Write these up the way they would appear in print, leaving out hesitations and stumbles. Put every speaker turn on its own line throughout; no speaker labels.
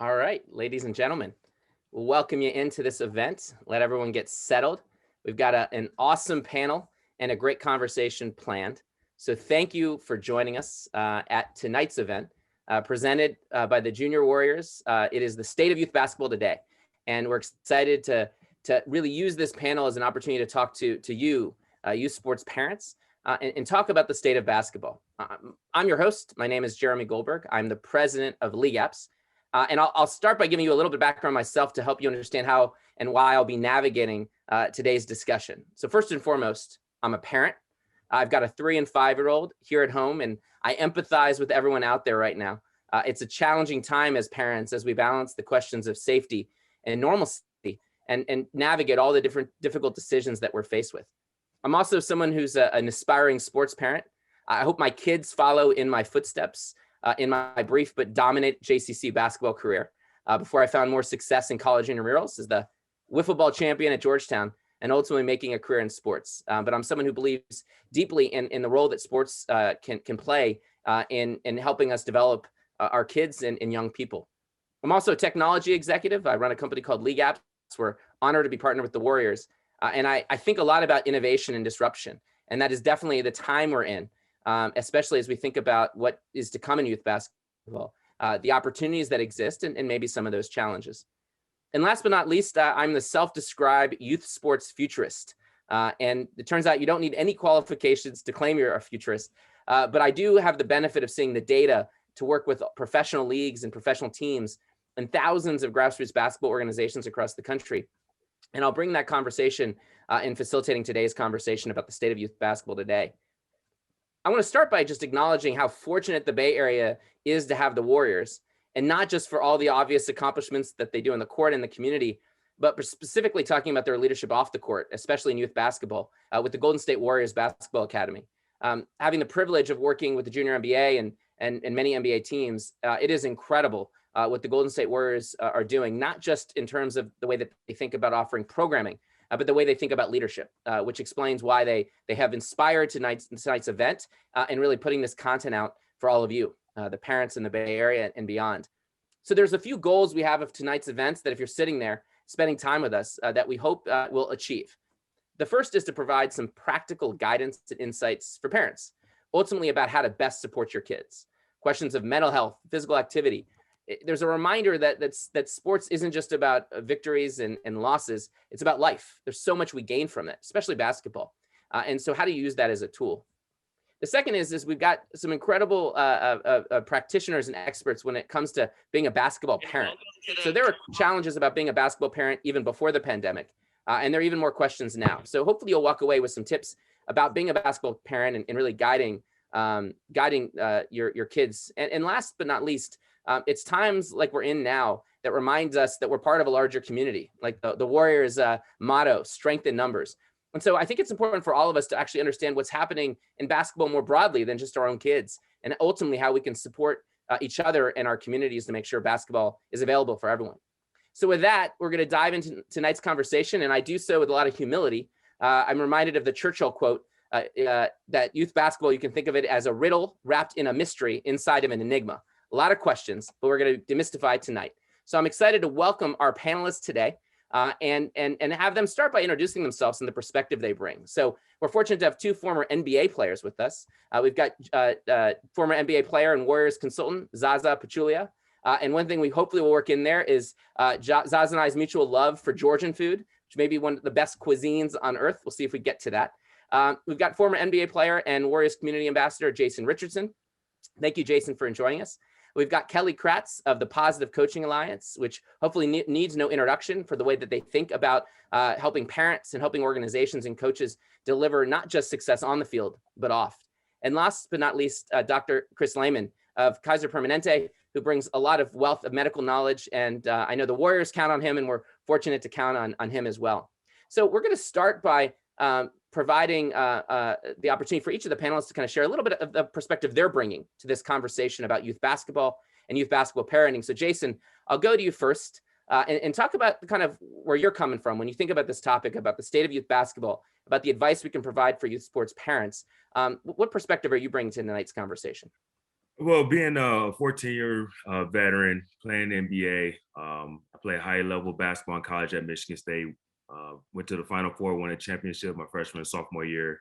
All right, ladies and gentlemen, we'll welcome you into this event. Let everyone get settled. We've got an awesome panel and a great conversation planned. So thank you for joining us at tonight's event presented by the Junior Warriors. It is the State of Youth Basketball Today. And we're excited to really use this panel as an opportunity to talk to you, youth sports parents, and talk about the state of basketball. I'm your host. My name is Jeremy Goldberg. I'm the president of LeagueApps. And I'll start by giving you a little bit of background myself to help you understand how and why I'll be navigating today's discussion. So first and foremost, I'm a parent. I've got a 3- and 5-year-old here at home, and I empathize with everyone out there right now. It's a challenging time as parents as we balance the questions of safety and normalcy and navigate all the different difficult decisions that we're faced with. I'm also someone who's an aspiring sports parent. I hope my kids follow in my footsteps in my brief but dominant JCC basketball career before I found more success in college intramurals as the wiffle ball champion at Georgetown and ultimately making a career in sports. But I'm someone who believes deeply in the role that sports can play in helping us develop our kids and young people. I'm also a technology executive. I run a company called LeagueApps. We're honored to be partnered with the Warriors. And I think a lot about innovation and disruption. And that is definitely the time we're in, especially as we think about what is to come in youth basketball, the opportunities that exist and maybe some of those challenges. And last but not least, I'm the self-described youth sports futurist. And it turns out you don't need any qualifications to claim you're a futurist. But I do have the benefit of seeing the data to work with professional leagues and professional teams and thousands of grassroots basketball organizations across the country. And I'll bring that conversation in facilitating today's conversation about the state of youth basketball today. I want to start by just acknowledging how fortunate the Bay Area is to have the Warriors, and not just for all the obvious accomplishments that they do in the court and the community, but specifically talking about their leadership off the court, especially in youth basketball, with the Golden State Warriors Basketball Academy. Having the privilege of working with the Junior NBA and many NBA teams, it is incredible what the Golden State Warriors are doing, not just in terms of the way that they think about offering programming, but the way they think about leadership, which explains why they have inspired tonight's event and really putting this content out for all of you, the parents in the Bay Area and beyond. So there's a few goals we have of tonight's events that if you're sitting there spending time with us that we hope will achieve. The first is to provide some practical guidance and insights for parents, ultimately about how to best support your kids. Questions of mental health, physical activity. There's a reminder that sports isn't just about victories and losses. It's about life. There's so much we gain from it, especially basketball. And so how do you use that as a tool? The second is we've got some incredible practitioners and experts when it comes to being a basketball parent. So there are challenges about being a basketball parent even before the pandemic. And there are even more questions now. So hopefully you'll walk away with some tips about being a basketball parent and really guiding your kids. And last but not least, it's times like we're in now that reminds us that we're part of a larger community, like the Warriors motto, strength in numbers. And so I think it's important for all of us to actually understand what's happening in basketball more broadly than just our own kids, and ultimately how we can support each other and our communities to make sure basketball is available for everyone. So with that, we're going to dive into tonight's conversation, and I do so with a lot of humility. I'm reminded of the Churchill quote, that youth basketball, you can think of it as a riddle wrapped in a mystery inside of an enigma. A lot of questions, but we're going to demystify tonight. So I'm excited to welcome our panelists today and have them start by introducing themselves and the perspective they bring. So we're fortunate to have two former NBA players with us. We've got former NBA player and Warriors consultant, Zaza Pachulia. And one thing we hopefully will work in there is Zaza and I's mutual love for Georgian food, which may be one of the best cuisines on earth. We'll see if we get to that. We've got former NBA player and Warriors community ambassador, Jason Richardson. Thank you, Jason, for joining us. We've got Kelly Kratz of the Positive Coaching Alliance, which hopefully needs no introduction for the way that they think about helping parents and helping organizations and coaches deliver not just success on the field, but off. And last but not least, Dr. Chris Lehmann of Kaiser Permanente, who brings a lot of wealth of medical knowledge. And I know the Warriors count on him, and we're fortunate to count on him as well. So we're going to start by providing the opportunity for each of the panelists to kind of share a little bit of the perspective they're bringing to this conversation about youth basketball and youth basketball parenting. So Jason, I'll go to you first and talk about the kind of where you're coming from when you think about this topic, about the state of youth basketball, about the advice we can provide for youth sports parents. What perspective are you bringing to tonight's conversation?
Well, being a 14-year veteran, playing NBA, I played high-level basketball in college at Michigan State. Went to the Final Four, won a championship my freshman and sophomore year.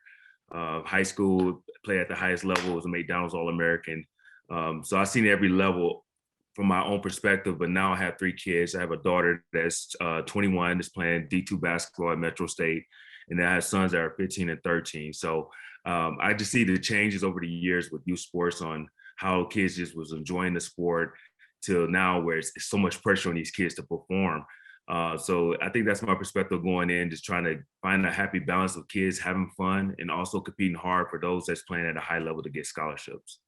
High school, played at the highest level, was a McDonald's All-American. So I've seen every level from my own perspective, but now I have 3 kids. I have a daughter that's 21, that's playing D2 basketball at Metro State, and then I have sons that are 15 and 13. So I just see the changes over the years with youth sports on how kids just was enjoying the sport till now where it's so much pressure on these kids to perform. So I think that's my perspective going in, just trying to find a happy balance of kids having fun and also competing hard for those that's playing at a high level to get scholarships.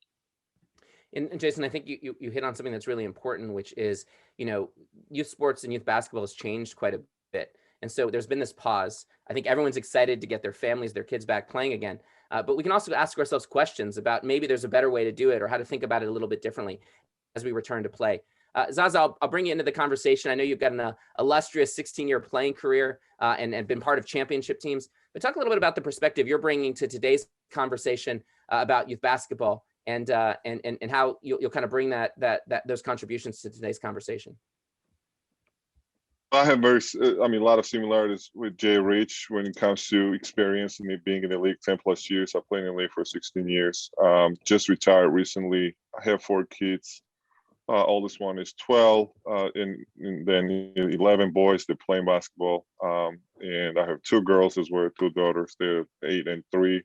And Jason, I think you hit on something that's really important, which is, youth sports and youth basketball has changed quite a bit. And so there's been this pause. I think everyone's excited to get their families, their kids back playing again. But we can also ask ourselves questions about maybe there's a better way to do it or how to think about it a little bit differently as we return to play. Zaza, I'll bring you into the conversation. I know you've got an illustrious 16-year playing career and been part of championship teams. But talk a little bit about the perspective you're bringing to today's conversation about youth basketball and how you'll kind of bring those contributions to today's conversation.
I have a lot of similarities with Jay Rich when it comes to experience and me being in the league 10 plus years. I played in the league for 16 years. Just retired recently. I have 4 kids. Oldest one is 12, and then 11 boys that play basketball. And I have 2 girls as well, 2 daughters. They're 8 and 3.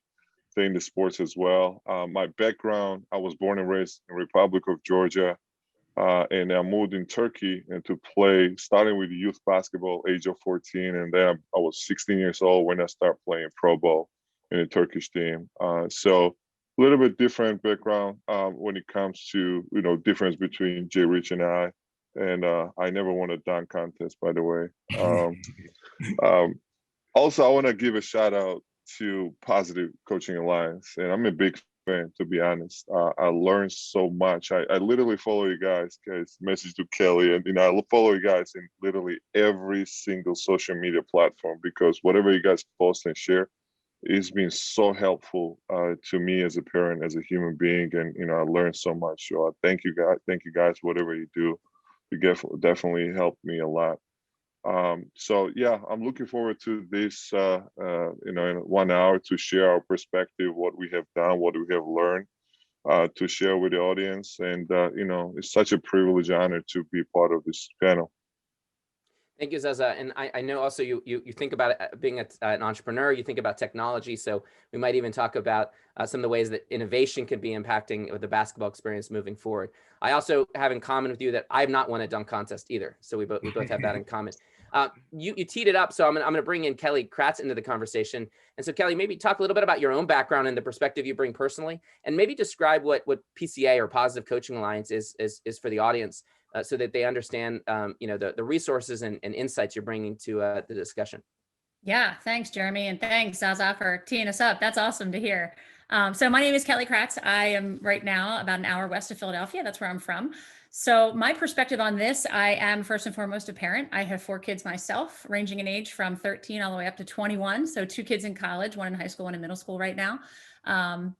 They're in the sports as well. My background, I was born and raised in the Republic of Georgia. And I moved in Turkey and to play, starting with youth basketball, age of 14. And then I was 16 years old when I started playing pro ball in a Turkish team. So a little bit different background when it comes to, difference between Jay Rich and I. And I never won a dunk contest, by the way. Also, I want to give a shout out to Positive Coaching Alliance. And I'm a big fan, to be honest. I learned so much. I literally follow you guys, message to Kelly, and I follow you guys in literally every single social media platform, because whatever you guys post and share, it's been so helpful to me as a parent, as a human being, and I learned so much. So thank you guys, whatever you do. You definitely helped me a lot. So yeah, I'm looking forward to this, in 1 hour to share our perspective, what we have done, what we have learned, to share with the audience. And, it's such a privilege, honor to be part of this panel.
Thank you, Zaza. And I know also you think about it, being an entrepreneur, you think about technology. So we might even talk about some of the ways that innovation could be impacting the basketball experience moving forward. I also have in common with you that I've not won a dunk contest either. So we both have that in common. You teed it up, so I'm going to bring in Kelly Kratz into the conversation. And so Kelly, maybe talk a little bit about your own background and the perspective you bring personally, and maybe describe what PCA or Positive Coaching Alliance is for the audience, so that they understand, the resources and insights you're bringing to the discussion.
Yeah, thanks, Jeremy, and thanks, Zaza, for teeing us up. That's awesome to hear. So my name is Kelly Kratz. I am right now about an hour west of Philadelphia. That's where I'm from. So my perspective on this, I am first and foremost a parent. I have 4 kids myself, ranging in age from 13 all the way up to 21. So 2 kids in college, 1 in high school, 1 in middle school right now.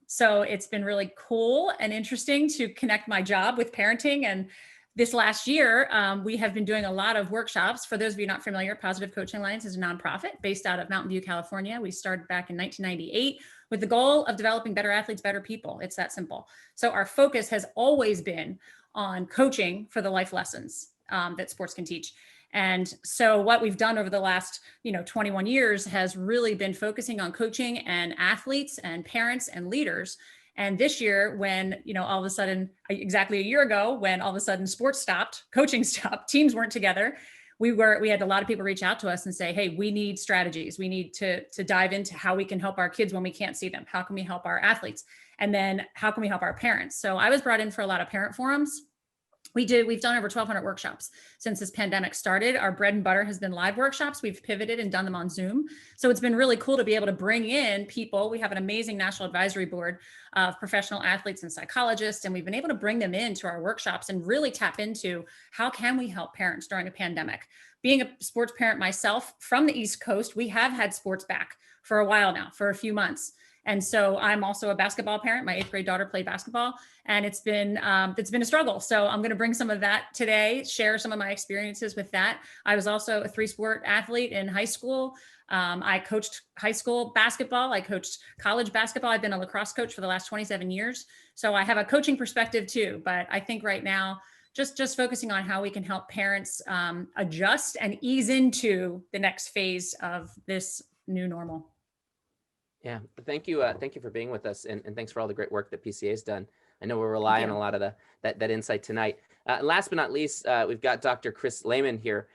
So it's been really cool and interesting to connect my job with parenting. And this last year, we have been doing a lot of workshops. For those of you not familiar, Positive Coaching Alliance is a nonprofit based out of Mountain View, California. We started back in 1998 with the goal of developing better athletes, better people. It's that simple. So our focus has always been on coaching for the life lessons that sports can teach. And so what we've done over the last, 21 years has really been focusing on coaching and athletes and parents and leaders. And this year, when, all of a sudden, exactly a year ago, when all of a sudden sports stopped, coaching stopped, teams weren't together, we had a lot of people reach out to us and say, hey, we need strategies. We need to dive into how we can help our kids when we can't see them. How can we help our athletes? And then how can we help our parents? So I was brought in for a lot of parent forums. We've done over 1,200 workshops since this pandemic started. Our bread and butter has been live workshops. We've pivoted and done them on Zoom. So it's been really cool to be able to bring in people. We have an amazing national advisory board of professional athletes and psychologists, and we've been able to bring them into our workshops and really tap into how can we help parents during a pandemic. Being a sports parent myself from the East Coast, we have had sports back for a while now, for a few months. And so I'm also a basketball parent. My 8th grade daughter played basketball, and it's been a struggle. So I'm going to bring some of that today, share some of my experiences with that. I was also a 3-sport athlete in high school. I coached high school basketball. I coached college basketball. I've been a lacrosse coach for the last 27 years. So I have a coaching perspective too. But I think right now, just focusing on how we can help parents adjust and ease into the next phase of this new normal.
Yeah, thank you for being with us, and thanks for all the great work that PCA has done. I know we're relying on a lot of that insight tonight. Last but not least, we've got Dr. Chris Lehmann here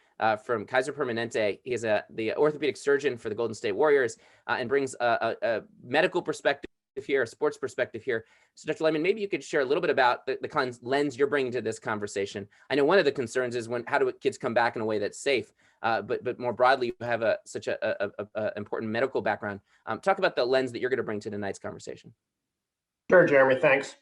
from Kaiser Permanente. He is the orthopedic surgeon for the Golden State Warriors and brings a medical perspective here, a sports perspective here. So Dr. Lehmann, maybe you could share a little bit about the kind of lens you're bringing to this conversation. I know one of the concerns is how do kids come back in a way that's safe? But more broadly, you have such a important medical background. Talk about the lens that you're going to bring to tonight's conversation.
Sure, Jeremy, thanks.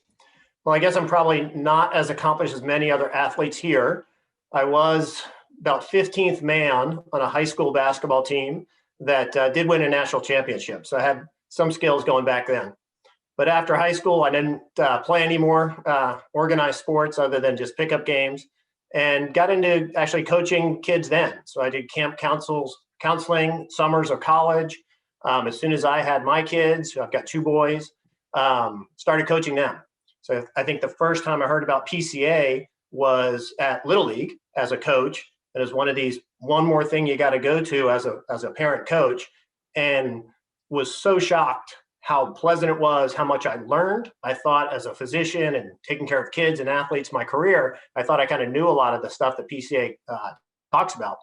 Well, I guess I'm probably not as accomplished as many other athletes here. I was about 15th man on a high school basketball team that did win a national championship. So I had some skills going back then. But after high school, I didn't play any more organized sports other than just pickup games, and got into actually coaching kids then. So I did camp counseling, summers of college. As soon as I had my kids, I've got 2 boys, started coaching them. So I think the first time I heard about PCA was at Little League as a coach. It was one of these, one more thing you got to go to as a parent coach, and was so shocked how pleasant it was, how much I learned. I thought as a physician and taking care of kids and athletes, my career, I thought I kind of knew a lot of the stuff that PCA talks about,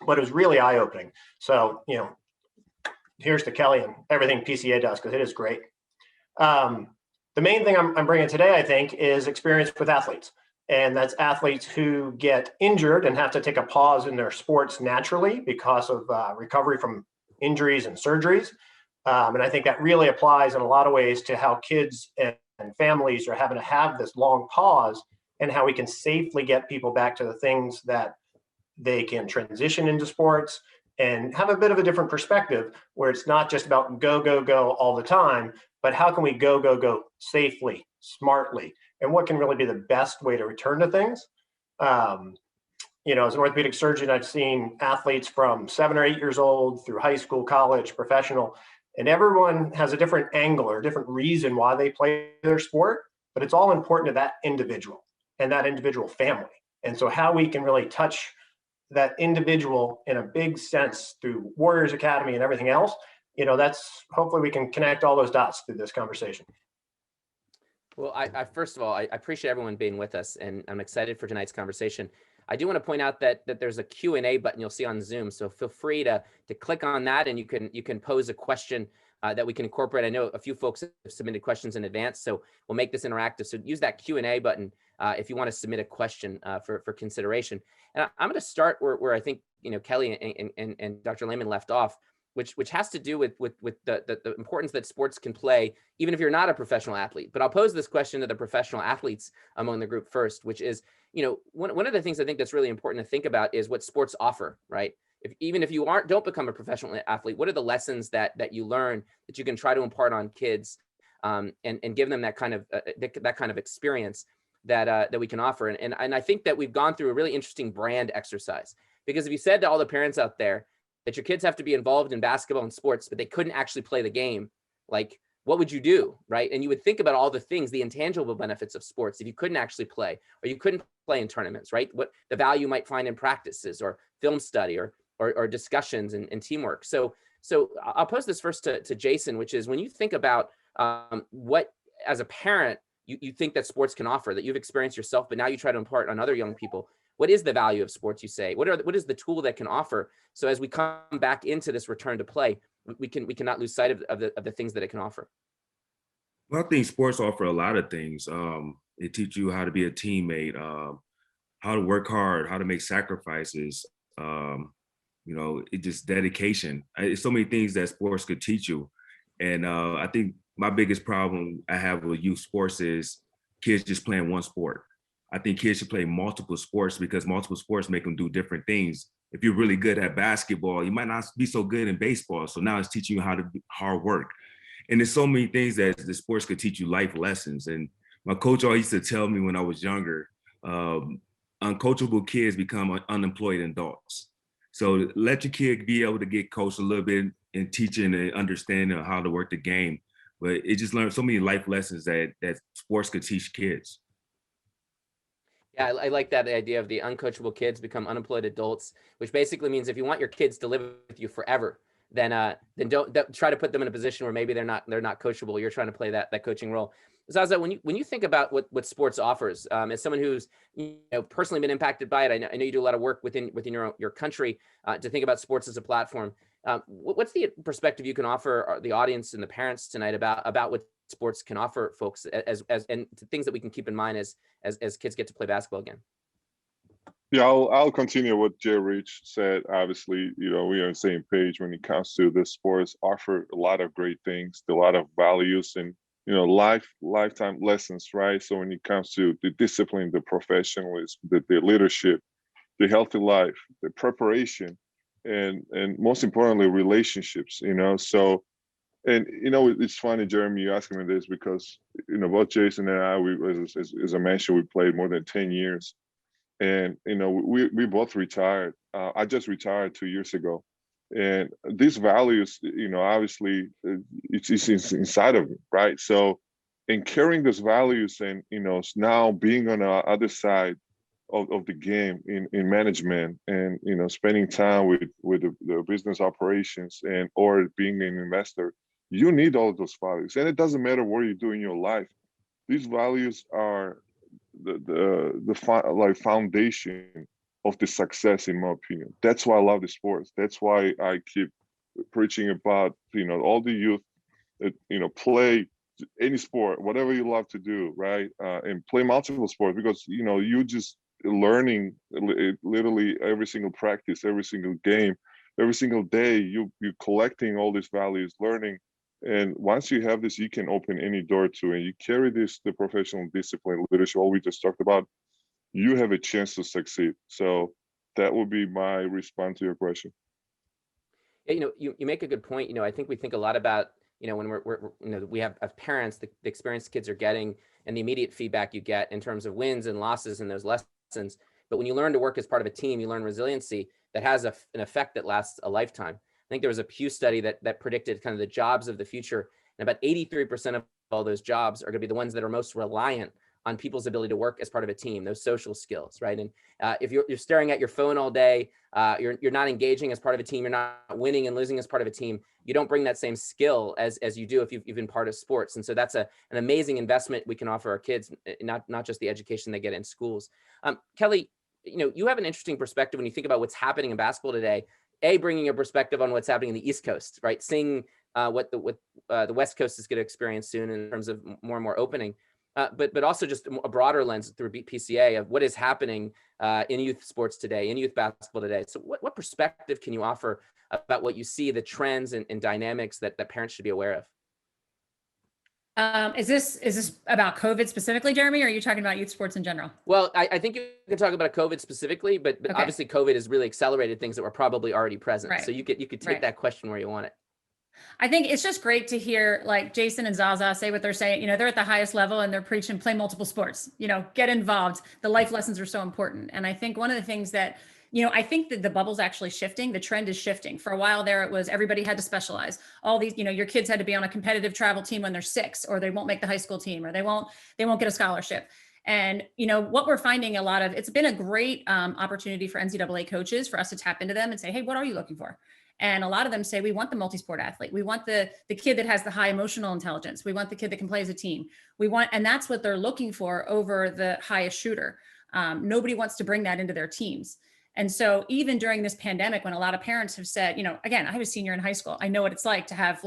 but it was really eye-opening. So, here's to Kelly and everything PCA does, because it is great. The main thing I'm bringing today, I think, is experience with athletes. And that's athletes who get injured and have to take a pause in their sports naturally because of recovery from injuries and surgeries. And I think that really applies in a lot of ways to how kids and families are having to have this long pause, and how we can safely get people back to the things that they can transition into sports and have a bit of a different perspective, where it's not just about go, go, go all the time, but how can we go, go, go safely, smartly, and what can really be the best way to return to things. As an orthopedic surgeon, I've seen athletes from 7 or 8 years old through high school, college, professional, and everyone has a different angle or a different reason why they play their sport, but it's all important to that individual and that individual family. And so how we can really touch that individual in a big sense through Warriors Academy and everything else, that's, hopefully we can connect all those dots through this conversation.
Well, I first of all, I appreciate everyone being with us, and I'm excited for tonight's conversation. I do want to point out that there's a Q&A button you'll see on Zoom, so feel free to click on that, and you can pose a question that we can incorporate. I know a few folks have submitted questions in advance, so we'll make this interactive. So use that Q&A button if you want to submit a question for consideration. And I'm going to start where I think Kelly and Dr. Lehmann left off, which has to do with the importance that sports can play, even if you're not a professional athlete. But I'll pose this question to the professional athletes among the group first, which is, one of the things I think that's really important to think about is what sports offer, right? Even if you don't become a professional athlete, what are the lessons that you learn that you can try to impart on kids and give them that kind of experience that we can offer. And I think that we've gone through a really interesting brand exercise, because if you said to all the parents out there that your kids have to be involved in basketball and sports, but they couldn't actually play the game, like, what would you do, right? And you would think about all the things, the intangible benefits of sports, if you couldn't actually play, or you couldn't play in tournaments, right? What the value you might find in practices or film study or discussions and teamwork. So I'll pose this first to Jason, which is, when you think about what, as a parent, you think that sports can offer, that you've experienced yourself, but now you try to impart on other young people. What is the value of sports, you say? What is the tool that can offer? So as we come back into this return to play, we cannot lose sight of the things that it can offer.
Well, I think sports offer a lot of things. It teaches you how to be a teammate, how to work hard, how to make sacrifices. It just dedication. It's so many things that sports could teach you. And I think my biggest problem I have with youth sports is kids just playing one sport. I think kids should play multiple sports, because multiple sports make them do different things. If you're really good at basketball, you might not be so good in baseball. So now it's teaching you how to do hard work. And there's so many things that the sports could teach you, life lessons. And my coach always used to tell me when I was younger, uncoachable kids become unemployed adults. So let your kid be able to get coached a little bit in teaching and understanding how to work the game. But it just learned so many life lessons that sports could teach kids.
Yeah, I like that idea of the uncoachable kids become unemployed adults, which basically means if you want your kids to live with you forever, then don't try to put them in a position where maybe they're not coachable. You're trying to play that coaching role. Zaza, when you think about what sports offers, as someone who's personally been impacted by it, I know you do a lot of work within your country to think about sports as a platform. What's the perspective you can offer the audience and the parents tonight about what sports can offer folks as and things that we can keep in mind as kids get to play basketball again?
Yeah, I'll continue what Jay Rich said. Obviously, we are on the same page when it comes to the sports offer a lot of great things, a lot of values, and lifetime lessons, right? So when it comes to the discipline, the professionalism, the leadership, the healthy life, the preparation, and most importantly, relationships. So, and it's funny, Jeremy, you asking me this because both Jason and I, as I mentioned, we played more than 10 years, and we both retired. I just retired 2 years ago, and these values, obviously, it's inside of me, right? So, in carrying those values, and now being on the other side of the game in management, and spending time with the business operations or being an investor, you need all of those values, and it doesn't matter what you do in your life. These values are the foundation of the success, in my opinion. That's why I love the sports. That's why I keep preaching about all the youth that play any sport, whatever you love to do, right? And play multiple sports, because you just learning literally every single practice, every single game, every single day. You're collecting all these values, learning. And once you have this, you can open any door to, and you carry the professional discipline, leadership, all we just talked about, you have a chance to succeed. So that would be my response to your question.
Yeah, you make a good point. I think we think a lot about, when we have parents, the experience kids are getting and the immediate feedback you get in terms of wins and losses and those lessons. But when you learn to work as part of a team, you learn resiliency that has an effect that lasts a lifetime. I think there was a Pew study that predicted kind of the jobs of the future, and about 83% of all those jobs are going to be the ones that are most reliant on people's ability to work as part of a team, those social skills, right? And if you're staring at your phone all day, you're not engaging as part of a team, you're not winning and losing as part of a team, you don't bring that same skill as you do if you've been part of sports. And so that's an amazing investment we can offer our kids, not just the education they get in schools. Kelly, you have an interesting perspective when you think about what's happening in basketball today. Bringing a perspective on what's happening in the East Coast, right? Seeing what the West Coast is going to experience soon in terms of more and more opening. But also just a broader lens through PCA of what is happening in youth sports today, in youth basketball today. So what perspective can you offer about what you see, the trends and dynamics that parents should be aware of?
Is this about COVID specifically, Jeremy, or are you talking about youth sports in general?
Well, I think you can talk about COVID specifically, but okay. Obviously COVID has really accelerated things that were probably already present. Right. So you could take that question where you want it.
I think it's just great to hear like Jason and Zaza say what they're saying. They're at the highest level and they're preaching play multiple sports, get involved. The life lessons are so important. And I think one of the things that, I think that the bubble's actually shifting. The trend is shifting. For a while there, it was everybody had to specialize. All these, your kids had to be on a competitive travel team when they're 6, or they won't make the high school team, or they won't get a scholarship. And, what we're finding it's been a great opportunity for NCAA coaches for us to tap into them and say, hey, what are you looking for? And a lot of them say, we want the multi-sport athlete. We want the kid that has the high emotional intelligence. We want the kid that can play as a team. And that's what they're looking for over the highest shooter. Nobody wants to bring that into their teams. And so even during this pandemic, when a lot of parents have said, again, I have a senior in high school. I know what it's like to have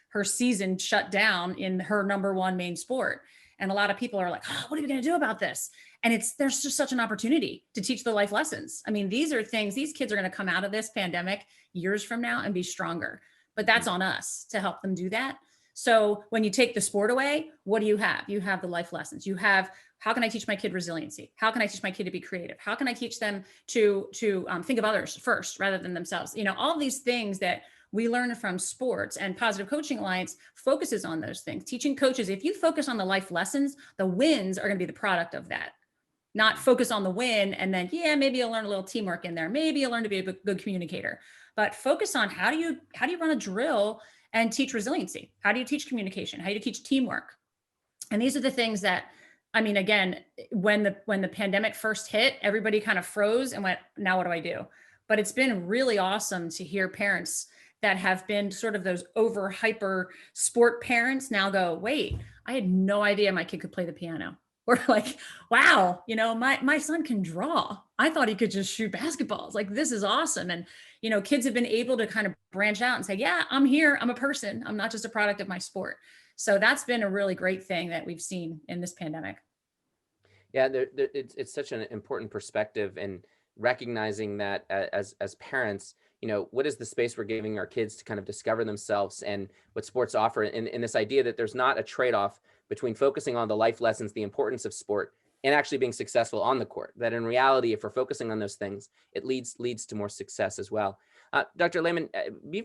her season shut down in her number one main sport. And a lot of people are like, what are we going to do about this? And there's just such an opportunity to teach the life lessons. I mean, these are things, these kids are going to come out of this pandemic years from now and be stronger, but that's on us to help them do that. So when you take the sport away, what do you have? You have the life lessons. You have, how can I teach my kid resiliency? How can I teach my kid to be creative? How can I teach them to think of others first rather than themselves? All these things that we learn from sports, and Positive Coaching Alliance focuses on those things. Teaching coaches, if you focus on the life lessons, the wins are going to be the product of that. Not focus on the win and then, yeah, maybe you'll learn a little teamwork in there. Maybe you'll learn to be a good communicator, but focus on how do you run a drill and teach resiliency? How do you teach communication? How do you teach teamwork? And these are the things that, I mean, again, when the pandemic first hit, everybody kind of froze and went, now what do I do? But it's been really awesome to hear parents that have been sort of those over hyper sport parents now go, wait, I had no idea my kid could play the piano. Or like, wow, you know, my son can draw. I thought he could just shoot basketballs. Like, this is awesome. And, you know, kids have been able to kind of branch out and say, yeah, I'm here. I'm a person. I'm not just a product of my sport. So that's been a really great thing that we've seen in this pandemic.
Yeah, it's such an important perspective, and recognizing that as parents, you know, what is the space we're giving our kids to kind of discover themselves and what sports offer, and this idea that there's not a trade-off between focusing on the life lessons, the importance of sport, and actually being successful on the court. That in reality, if we're focusing on those things, it leads to more success as well. Dr. Lehmann,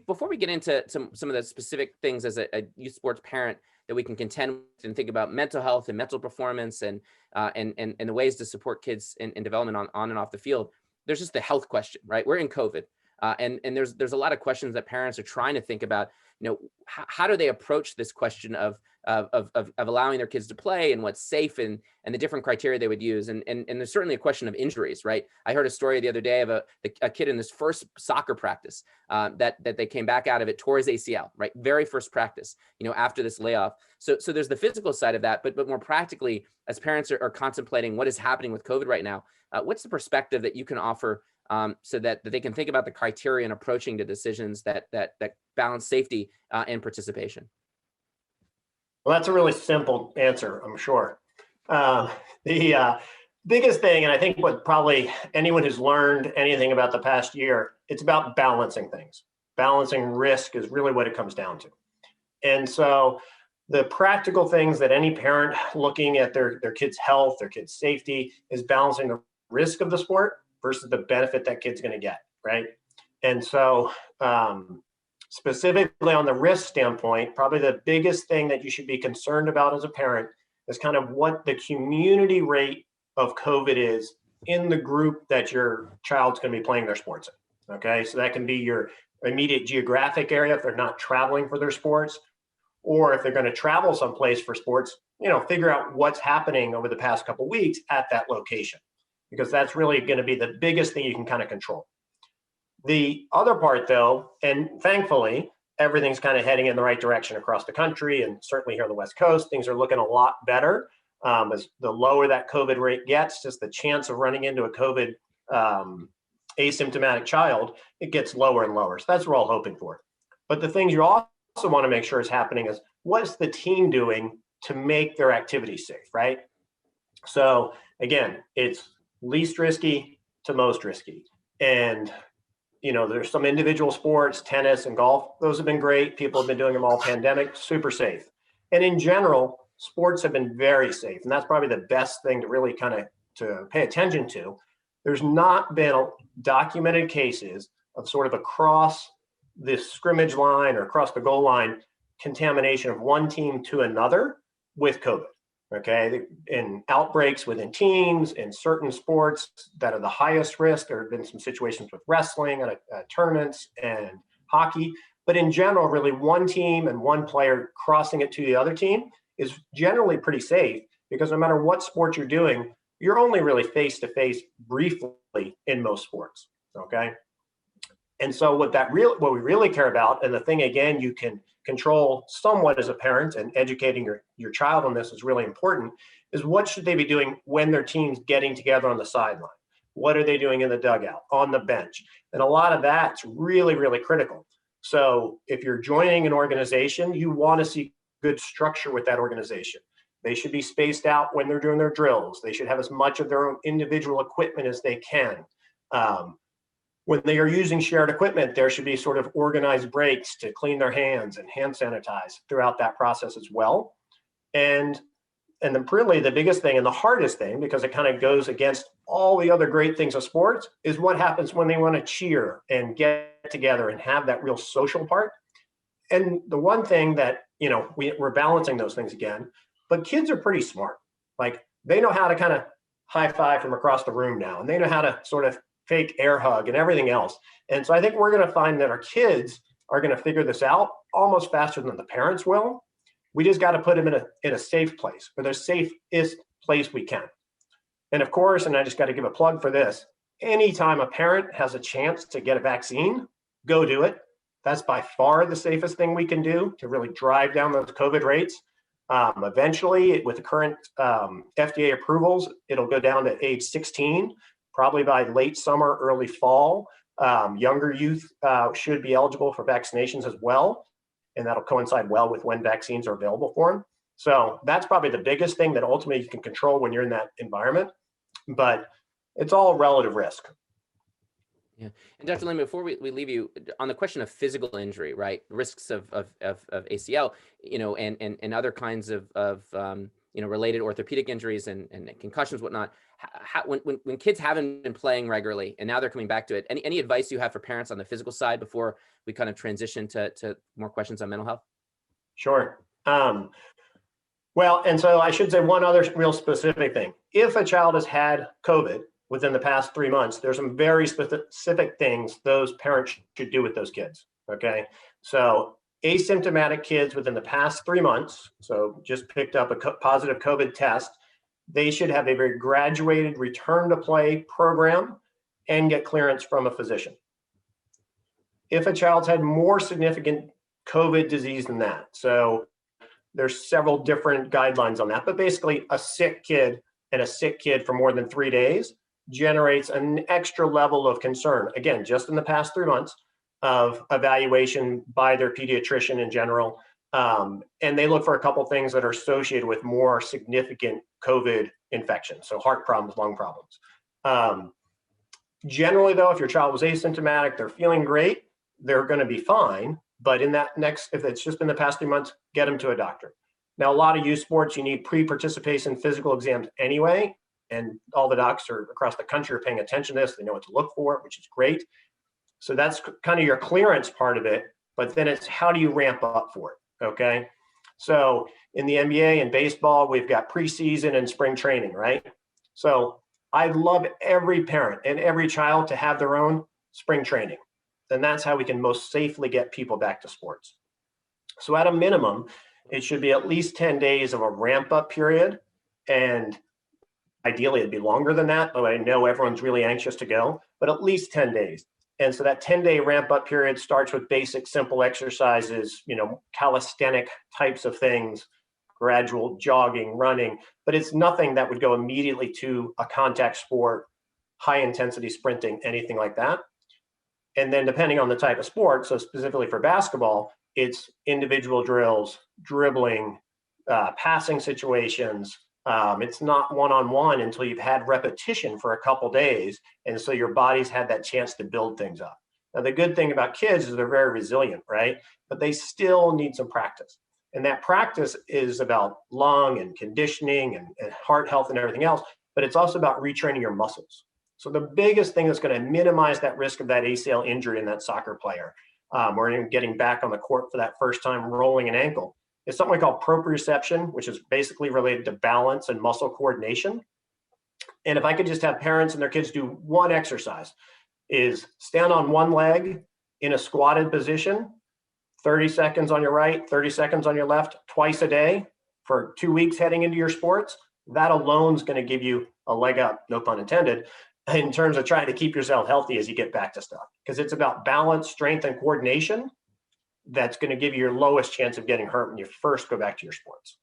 before we get into some of the specific things as a youth sports parent that we can contend with and think about mental health and mental performance and the ways to support kids in development on and off the field, there's just the health question, right? We're in COVID. And there's a lot of questions that parents are trying to think about, you know, how do they approach this question of allowing their kids to play and what's safe and the different criteria they would use. And there's certainly a question of injuries, right? I heard a story the other day of a kid in this first soccer practice that they came back out of it, tore his ACL, right? Very first practice, you know, after this layoff. So there's the physical side of that, but more practically, as parents are contemplating what is happening with COVID right now, what's the perspective that you can offer so that they can think about the criteria and approaching to decisions that balance safety and participation?
Well, that's a really simple answer, I'm sure. The biggest thing, and I think what probably anyone who's learned anything about the past year, it's about balancing things. Balancing risk is really what it comes down to. And so the practical things that any parent looking at their kids' health, their kids' safety, is balancing the risk of the sport versus the benefit that kid's going to get, right? And so specifically on the risk standpoint, probably the biggest thing that you should be concerned about as a parent is kind of what the community rate of COVID is in the group that your child's going to be playing their sports in, okay? So that can be your immediate geographic area if they're not traveling for their sports, or if they're going to travel someplace for sports, you know, figure out what's happening over the past couple of weeks at that location, because that's really going to be the biggest thing you can kind of control. The other part though, and thankfully, everything's kind of heading in the right direction across the country, and certainly here on the West Coast, things are looking a lot better. As the lower that COVID rate gets, just the chance of running into a COVID asymptomatic child, it gets lower and lower. So that's what we're all hoping for. But the things you also want to make sure is happening is, what's the team doing to make their activities safe, right? So again, it's least risky to most risky. And you know, there's some individual sports, tennis and golf, those have been great. People have been doing them all pandemic, super safe. And in general, sports have been very safe. And that's probably the best thing to really kind of to pay attention to. There's not been documented cases of sort of across this scrimmage line or across the goal line contamination of one team to another with COVID. Okay, in outbreaks within teams, in certain sports that are the highest risk, there have been some situations with wrestling and tournaments and hockey, but in general, really one team and one player crossing it to the other team is generally pretty safe, because no matter what sport you're doing, you're only really face-to-face briefly in most sports, okay? And so what we really care about, and the thing again you can control somewhat as a parent, and educating your child on this is really important, is what should they be doing when their team's getting together on the sideline? What are they doing in the dugout, on the bench? And a lot of that's really, really critical. So if you're joining an organization, you want to see good structure with that organization. They should be spaced out when they're doing their drills. They should have as much of their own individual equipment as they can. When they are using shared equipment, there should be sort of organized breaks to clean their hands and hand sanitize throughout that process as well. And And then really the biggest thing and the hardest thing, because it kind of goes against all the other great things of sports, is what happens when they want to cheer and get together and have that real social part. And the one thing that, we're balancing those things again, but kids are pretty smart. Like, they know how to kind of high five from across the room now, and they know how to sort of fake air hug and everything else. And so I think we're going to find that our kids are going to figure this out almost faster than the parents will. We just got to put them in a safe place, or the safest place we can. And of course, and I just got to give a plug for this, anytime a parent has a chance to get a vaccine, go do it. That's by far the safest thing we can do to really drive down those COVID rates. Eventually, with the current FDA approvals, it'll go down to age 16, probably by late summer, early fall. Younger youth should be eligible for vaccinations as well, and that'll coincide well with when vaccines are available for them. So that's probably the biggest thing that ultimately you can control when you're in that environment, but it's all relative risk.
Yeah. And Dr. Lehmann, before we leave you on the question of physical injury, right? Risks of ACL, and other kinds of related orthopedic injuries and concussions, whatnot. When kids haven't been playing regularly and now they're coming back to it, any advice you have for parents on the physical side before we kind of transition to more questions on mental health?
Sure. Well, and so I should say one other real specific thing. If a child has had COVID within the past 3 months, there's some very specific things those parents should do with those kids, okay? So asymptomatic kids within the past 3 months, so just picked up a positive COVID test, they should have a very graduated return to play program and get clearance from a physician. If a child's had more significant COVID disease than that, so there's several different guidelines on that, but basically a sick kid and a sick kid for more than 3 days generates an extra level of concern, again, just in the past 3 months, of evaluation by their pediatrician in general. And they look for a couple things that are associated with more significant COVID infections, so heart problems, lung problems. Generally, though, if your child was asymptomatic, they're feeling great, they're going to be fine. But in that if it's just been the past 3 months, get them to a doctor. Now, a lot of youth sports, you need pre-participation physical exams anyway, and all the docs across the country are paying attention to this. They know what to look for, which is great. So that's kind of your clearance part of it, but then it's how do you ramp up for it, okay? So in the NBA and baseball, we've got preseason and spring training, right? So I'd love every parent and every child to have their own spring training. And that's how we can most safely get people back to sports. So at a minimum, it should be at least 10 days of a ramp up period. And ideally it'd be longer than that, but I know everyone's really anxious to go, but at least 10 days. And so that 10-day ramp up period starts with basic, simple exercises, calisthenic types of things, gradual jogging, running, but it's nothing that would go immediately to a contact sport, high intensity sprinting, anything like that. And then depending on the type of sport, so specifically for basketball, it's individual drills, dribbling, passing situations. It's not one-on-one until you've had repetition for a couple days. And so your body's had that chance to build things up. Now, the good thing about kids is they're very resilient, right? But they still need some practice. And that practice is about lung and conditioning and heart health and everything else, but it's also about retraining your muscles. So the biggest thing that's going to minimize that risk of that ACL injury in that soccer player, or in getting back on the court for that first time rolling an ankle, is something we call proprioception, which is basically related to balance and muscle coordination. And if I could just have parents and their kids do one exercise, is stand on one leg in a squatted position, 30 seconds on your right, 30 seconds on your left, twice a day for 2 weeks heading into your sports. That alone is going to give you a leg up, no pun intended, in terms of trying to keep yourself healthy as you get back to stuff. Because it's about balance, strength, and coordination that's going to give you your lowest chance of getting hurt when you first go back to your sports.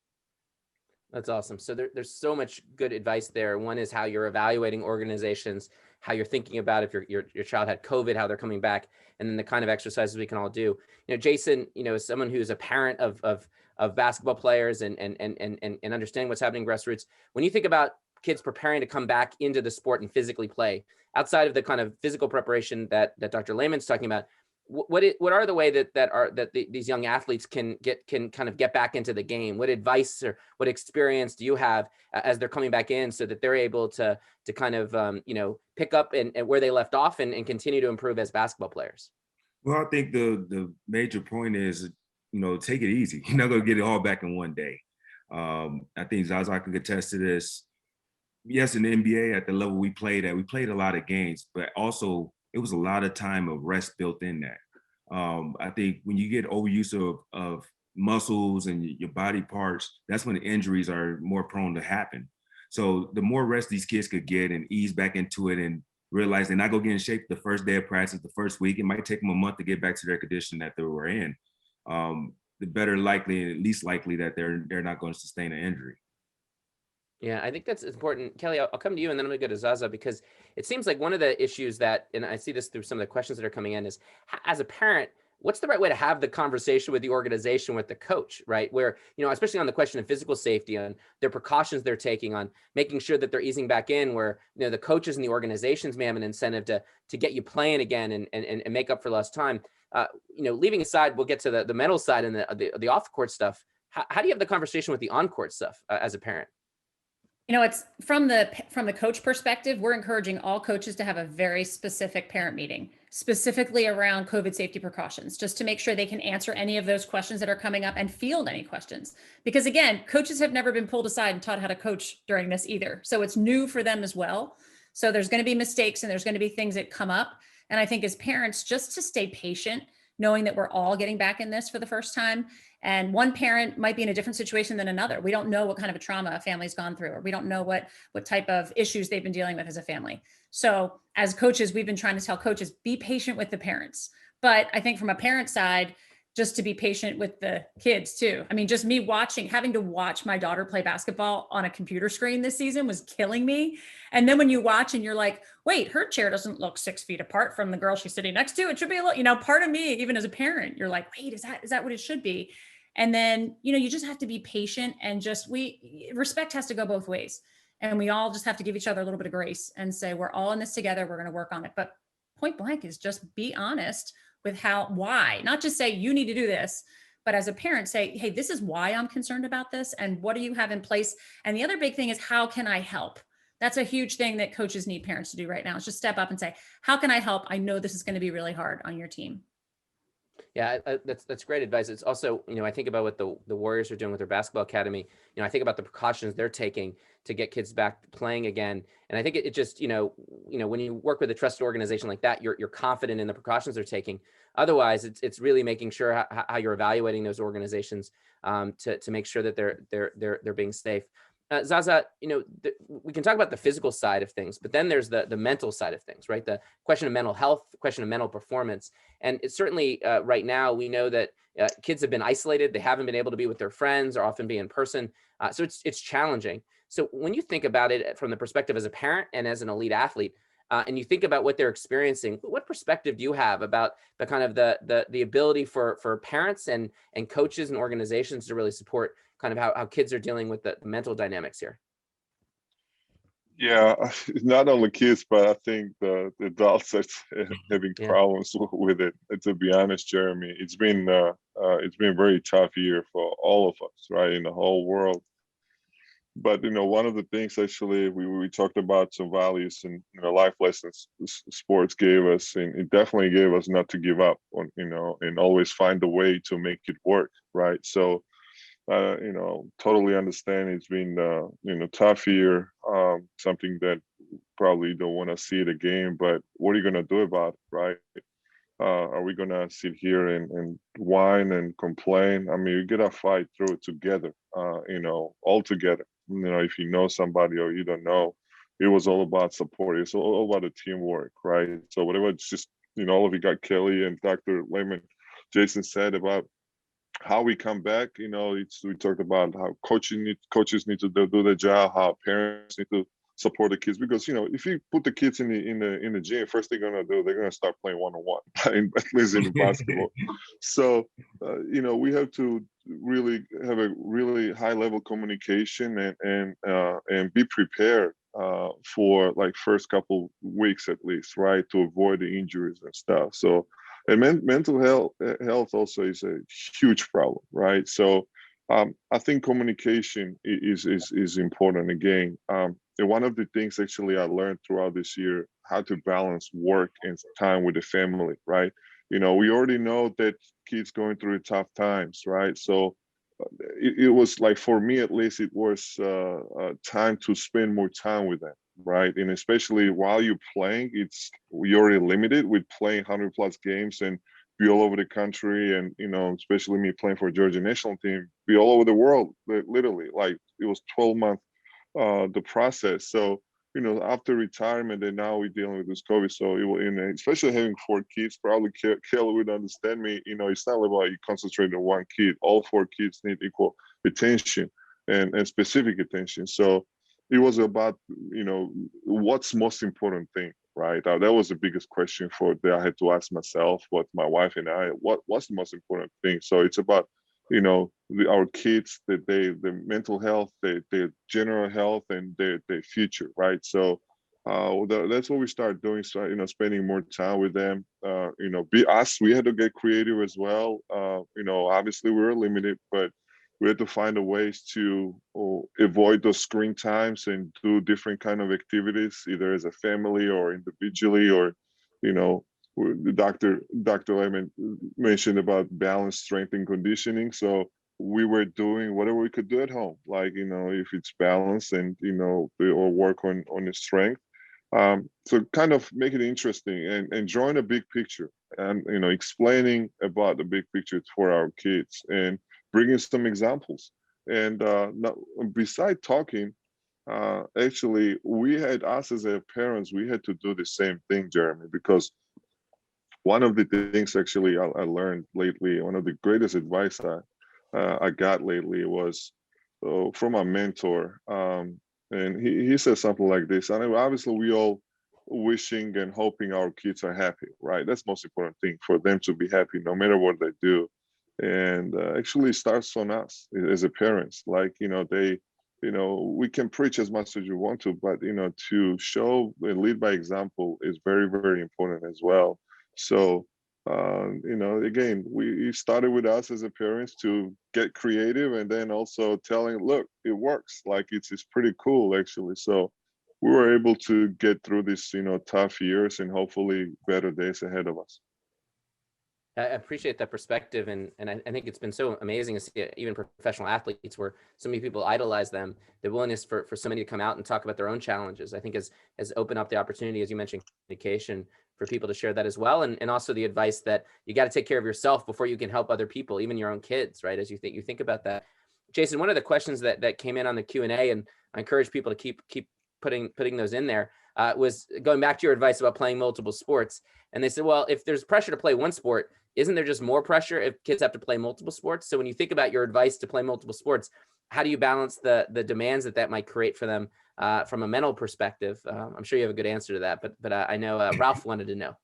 That's awesome. So there's so much good advice there. One is how you're evaluating organizations, how you're thinking about if your child had COVID, how they're coming back, and then the kind of exercises we can all do. Jason, as someone who's a parent of basketball players and understanding what's happening grassroots, when you think about kids preparing to come back into the sport and physically play, outside of the kind of physical preparation that Dr. Lehmann's talking about, what are the way that these young athletes can kind of get back into the game? What advice or what experience do you have as they're coming back in so that they're able to kind of pick up and where they left off and continue to improve as basketball players?
Well, I think the major point is, take it easy. You're not going to get it all back in one day. I think Zaza can attest to this. Yes, in the NBA at the level we played at, we played a lot of games, but also it was a lot of time of rest built in that. I think when you get overuse of muscles and your body parts, that's when the injuries are more prone to happen. So the more rest these kids could get and ease back into it and realize they're not going to get in shape the first day of practice, the first week, it might take them a month to get back to their condition that they were in. The better likely and least likely that they're not going to sustain an injury.
Yeah, I think that's important. Kelly, I'll come to you and then I'm going to go to Zaza, because it seems like one of the issues that, and I see this through some of the questions that are coming in, is as a parent, what's the right way to have the conversation with the organization, with the coach, right? Where, especially on the question of physical safety, on their precautions they're taking, on making sure that they're easing back in, where, the coaches and the organizations may have an incentive to get you playing again and make up for lost time. Leaving aside, we'll get to the mental side and the off court stuff. How do you have the conversation with the on court stuff as a parent?
It's from the coach perspective, we're encouraging all coaches to have a very specific parent meeting, specifically around COVID safety precautions, just to make sure they can answer any of those questions that are coming up and field any questions. Because again, coaches have never been pulled aside and taught how to coach during this either. So it's new for them as well. So there's going to be mistakes and there's going to be things that come up. And I think as parents, just to stay patient, knowing that we're all getting back in this for the first time. And one parent might be in a different situation than another. We don't know what kind of a trauma a family's gone through, or we don't know what type of issues they've been dealing with as a family. So as coaches, we've been trying to tell coaches, be patient with the parents. But I think from a parent side, just to be patient with the kids too. I mean, just me having to watch my daughter play basketball on a computer screen this season was killing me. And then when you watch and you're like, wait, her chair doesn't look 6 feet apart from the girl she's sitting next to. It should be a little, part of me, even as a parent, you're like, wait, is that what it should be? And then, you just have to be patient and respect has to go both ways. And we all just have to give each other a little bit of grace and say, we're all in this together. We're going to work on it. But point blank is just be honest with why, not just say you need to do this, but as a parent say, hey, this is why I'm concerned about this. And what do you have in place? And the other big thing is, how can I help? That's a huge thing that coaches need parents to do right now, is just step up and say, how can I help? I know this is going to be really hard on your team.
Yeah, that's great advice. It's also, I think about what the Warriors are doing with their basketball academy. I think about the precautions they're taking to get kids back playing again. And I think it just, when you work with a trusted organization like that, you're confident in the precautions they're taking. Otherwise, it's really making sure how you're evaluating those organizations to make sure that they're being safe. Zaza, we can talk about the physical side of things, but then there's the mental side of things, right? The question of mental health, the question of mental performance. And it's certainly right now, we know that kids have been isolated. They haven't been able to be with their friends or often be in person. So it's challenging. So when you think about it from the perspective as a parent and as an elite athlete, and you think about what they're experiencing, what perspective do you have about the kind of the ability for parents and coaches and organizations to really support kind of how kids are dealing with the mental dynamics here?
Yeah, not only kids, but I think the adults are having problems with it. To be honest, Jeremy, it's been a very tough year for all of us, right, in the whole world. But one of the things actually we talked about some values and life lessons sports gave us, and it definitely gave us not to give up on and always find a way to make it work, right? So totally understand it's been tough year, something that probably don't want to see it again, but what are you going to do about it, right? Are we going to sit here and whine and complain? I mean, you got to fight through it together, all together. If you know somebody or you don't know, it was all about support. It's all about the teamwork, right? So whatever, it's just, all of you got Kelly and Dr. Lehmann, Jason said about how we come back. We talked about how coaches need to do their job, how parents need to support the kids, because if you put the kids in the gym, first they're gonna do, they're gonna start playing one-on-one, at least in basketball. So we have to really have a really high level communication and be prepared for like first couple weeks at least, right, to avoid the injuries and stuff. So And mental health also is a huge problem, right? So I think communication is important again. And one of the things actually I learned throughout this year, how to balance work and time with the family, right? We already know that kids going through tough times, right? So it was like, for me at least, it was time to spend more time with them, right? And especially while you're playing, you're already limited with playing 100+ games and be all over the country. And especially me playing for Georgia national team, be all over the world, literally. Like, it was 12 month the process. So after retirement, and now we're dealing with this COVID. So especially having 4 kids, probably Kelly would understand me. It's not about you concentrate on one kid. All 4 kids need equal attention and specific attention. So it was about what's most important thing, right? That was the biggest question that I had to ask myself, what my wife and I, what's the most important thing? So it's about our kids, their mental health, their general health, and their future, right? So that's what we started doing. So spending more time with them. We had to get creative as well. Obviously we were limited, but we had to find a ways to avoid those screen times and do different kind of activities, either as a family or individually, or Dr. Lehman mentioned about balance, strength, and conditioning. So we were doing whatever we could do at home, like if it's balance and or work on the strength. So kind of make it interesting and drawing a big picture and explaining about the big picture for our kids and bringing some examples. And beside talking, actually, us as parents, we had to do the same thing, Jeremy, because one of the things actually I learned lately, one of the greatest advice I got lately was from a mentor. And he said something like this. And obviously we all wishing and hoping our kids are happy, right? That's the most important thing, for them to be happy no matter what they do. And actually starts on us as a parents. Like, we can preach as much as you want to, but to show and lead by example is very, very important as well. So again, we started with us as a parents to get creative, and then also telling, look, it works. Like, it's pretty cool actually. So we were able to get through this tough years and hopefully better days ahead of us.
I appreciate that perspective, and I think it's been so amazing to see even professional athletes where so many people idolize them. The willingness for somebody to come out and talk about their own challenges, I think, has opened up the opportunity, as you mentioned, communication, for people to share that as well, and also the advice that you got to take care of yourself before you can help other people, even your own kids, right? As you think about that. Jason, one of the questions that came in on the Q&A, and I encourage people to keep putting those in there, was going back to your advice about playing multiple sports. And they said, well, if there's pressure to play one sport, isn't there just more pressure if kids have to play multiple sports? So when you think about your advice to play multiple sports, how do you balance the demands that might create for them from a mental perspective? I'm sure you have a good answer to that, but I know Ralph wanted to know.